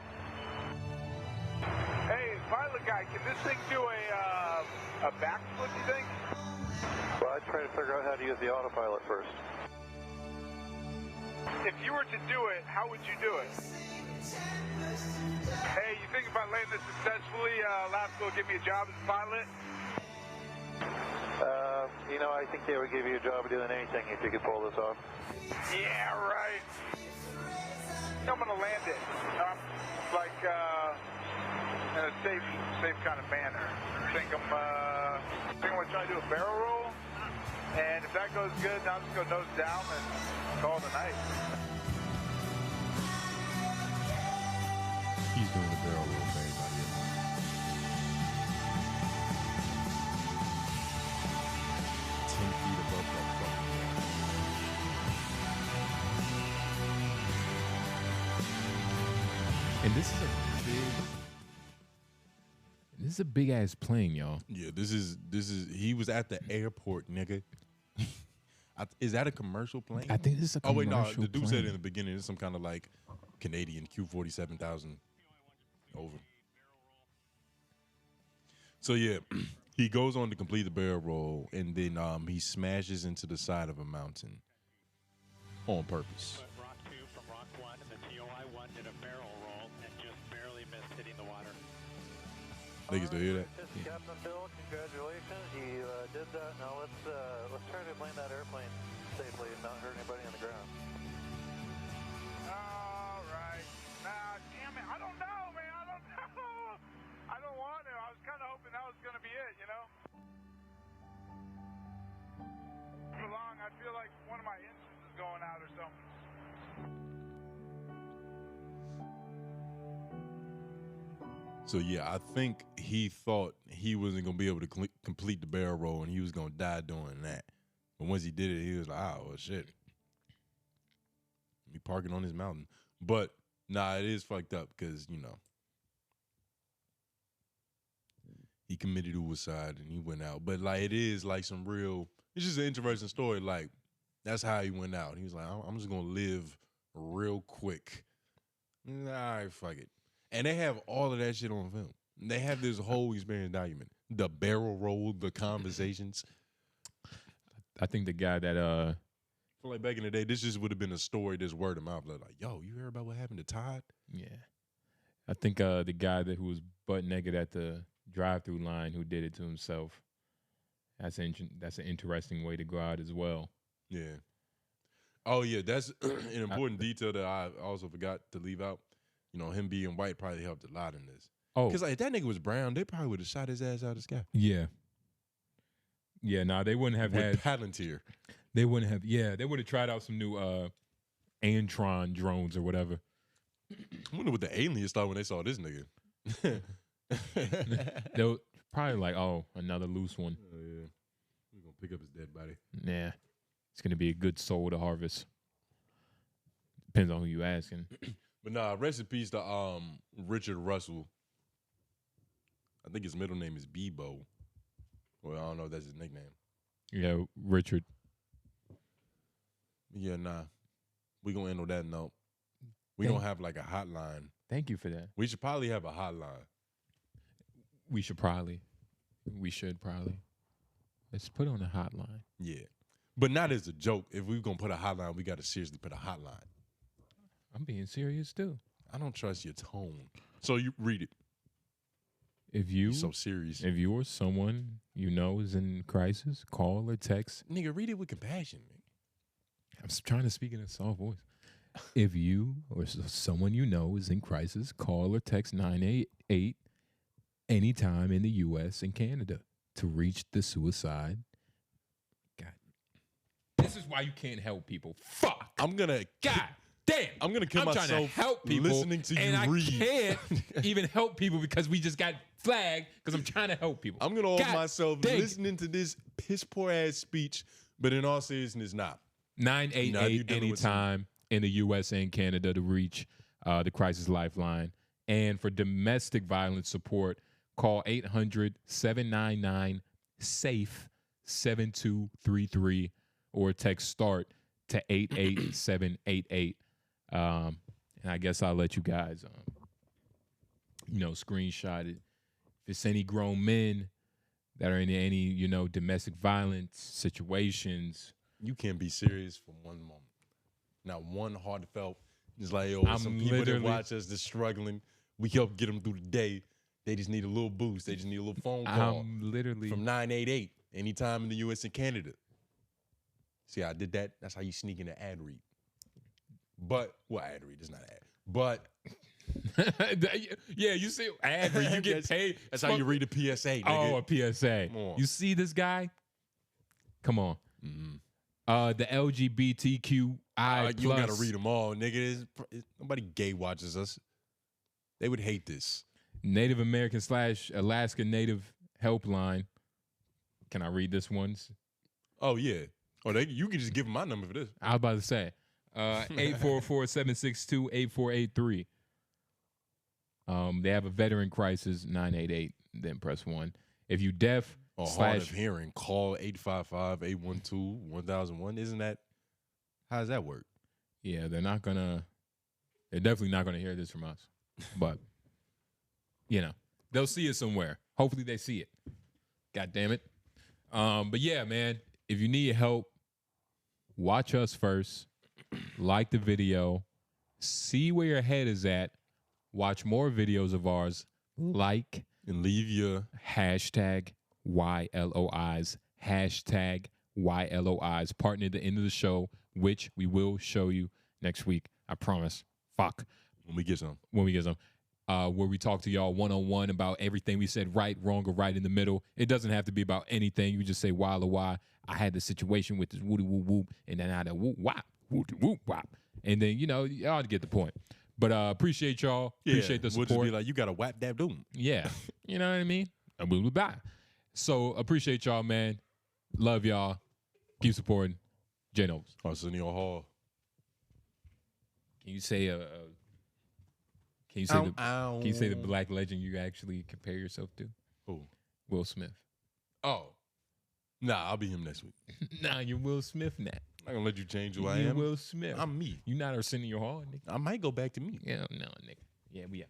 Hey, pilot guy, can this thing do a backflip, you think? Well, I'd try to figure out how to use the autopilot first. If you were to do it, how would you do it? Hey, you think if I land this successfully, Alaska will give me a job as a pilot? You know, I think they would give you a job doing anything if you could pull this off. Yeah, right. I'm gonna land it, like in a safe kind of manner. I think I'm gonna try to do a barrel roll, and if that goes good, then I'll just go nose down and call it a night. He's doing a barrel roll for everybody else. 10 feet above that fucking wall. And this is a big ass plane, y'all. Yeah, this is he was at the airport, nigga. Is that a commercial plane? I think this is a commercial plane. Oh wait, no, the dude said in the beginning it's some kind of like Canadian 𝚑47,000 over. So yeah, he goes on to complete the barrel roll, and then he smashes into the side of a mountain on purpose. Rock 2 from Rock 1, and the TOI-1 did a barrel roll and just barely missed hitting the water. Niggas still hear that? This is Captain Bill. Congratulations, you did that. Now let's try to land that airplane safely and not hurt anybody on the ground. All right. Nah, damn it. I don't know, man. I don't know. I don't want to. I was kind of hoping that was going to be it, you know? For long, I feel like one of my engines is going out or something. So yeah, I think he thought he wasn't gonna be able to complete the barrel roll, and he was gonna die doing that. But once he did it, he was like, "Oh well, shit." Me parking on this mountain, but nah, it is fucked up because you know he committed suicide and he went out. But like, it is like some real. It's just an interesting story. Like that's how he went out. He was like, "I'm just gonna live real quick." All right, fuck it. And they have all of that shit on film. They have this whole experience document. The barrel roll, the conversations. I think the guy that I feel like back in the day, this just would have been a story, this word of mouth. Like, yo, you heard about what happened to Todd? Yeah. I think the guy who was butt naked at the drive-through line who did it to himself. That's an interesting way to go out as well. Yeah. Oh yeah, that's an important detail that I also forgot to leave out. You know, him being white probably helped a lot in this. Oh, because like, if that nigga was brown, they probably would have shot his ass out of the sky. Yeah. Yeah, nah, they wouldn't have With had Palantir. They wouldn't have. Yeah, they would have tried out some new Antron drones or whatever. I wonder what the aliens thought when they saw this nigga. They were probably like, oh, another loose one. Oh yeah, we're gonna pick up his dead body. Yeah, it's gonna be a good soul to harvest. Depends on who you asking. But nah, rest in peace to Richard Russell. I think his middle name is Bebo. Well, I don't know if that's his nickname. Yeah, Richard. Yeah, nah. We gonna end on that note. We don't have like a hotline. Thank you for that. We should probably have a hotline. We should probably. Let's put on a hotline. Yeah. But not as a joke. If we're gonna put a hotline, we gotta seriously put a hotline. I'm being serious too. I don't trust your tone. So you read it. If you're so serious. If you're someone you know is in crisis, call or text. Nigga, read it with compassion, man. I'm trying to speak in a soft voice. If you or someone you know is in crisis, call or text 988 anytime in the U.S. and Canada to reach the suicide. God. This is why you can't help people. Fuck. I'm going to... God. Damn, I'm gonna kill myself trying to help people, listening to and you read. I can't even help people because we just got flagged because I'm trying to help people. I'm gonna off myself listening to this piss poor ass speech, but in all seriousness, not 988 anytime in the U.S. and Canada to reach the crisis lifeline, and for domestic violence support, call 800-799-SAFE-7233 or text START to 88788. And I guess I'll let you guys screenshot it. If it's any grown men that are in any, domestic violence situations. You can't be serious for one moment. Not one heartfelt. It's like, yo, some people that watch us, they're struggling. We help get them through the day. They just need a little boost. They just need a little phone call. I'm literally from 988 anytime in the U.S. and Canada. See how I did that? That's how you sneak in the ad read. But, ad read is not ad. But. Yeah, you see ad read. You get paid. That's how you read a PSA, nigga. Oh, a PSA. You see this guy? Come on. The LGBTQI+. You gotta read them all, nigga. Nobody gay watches us. They would hate this. Native American / Alaska Native Helpline. Can I read this one? Oh, yeah. You can just give them my number for this. I was about to say. 844-762-8483. They have a veteran crisis, 988, then press 1. If you deaf or hard of hearing, call 855-812-1001. Isn't that, how does that work? Yeah, they're definitely not gonna hear this from us. But, they'll see it somewhere. Hopefully they see it. God damn it. But yeah, man, if you need help, watch us first. Like the video. See where your head is at. Watch more videos of ours. Like and leave your hashtag YLOIs. Hashtag YLOIs. Part near the end of the show, which we will show you next week. I promise. Fuck. When we get some. Where we talk to y'all one-on-one about everything we said, right, wrong, or right in the middle. It doesn't have to be about anything. You just say why or why. I had the situation with this woody whoop whoop, and then I had a whoop whop, whoop whoop whop. And then, y'all get the point. But appreciate y'all. Appreciate the support. We'll just be like, you got to whap that doom. Yeah. You know what I mean? And we'll be back. So appreciate y'all, man. Love y'all. Keep supporting. J Noblez. Arsenio Hall. Can you say Can you say the black legend you actually compare yourself to? Who? Will Smith. Oh. Nah, I'll be him next week. Nah, you're Will Smith now. I'm not gonna let you change who I am. You're Will Smith. I'm me. You're not Arsenio Hall, nigga. I might go back to me. Yeah, no, nigga. Yeah, we out.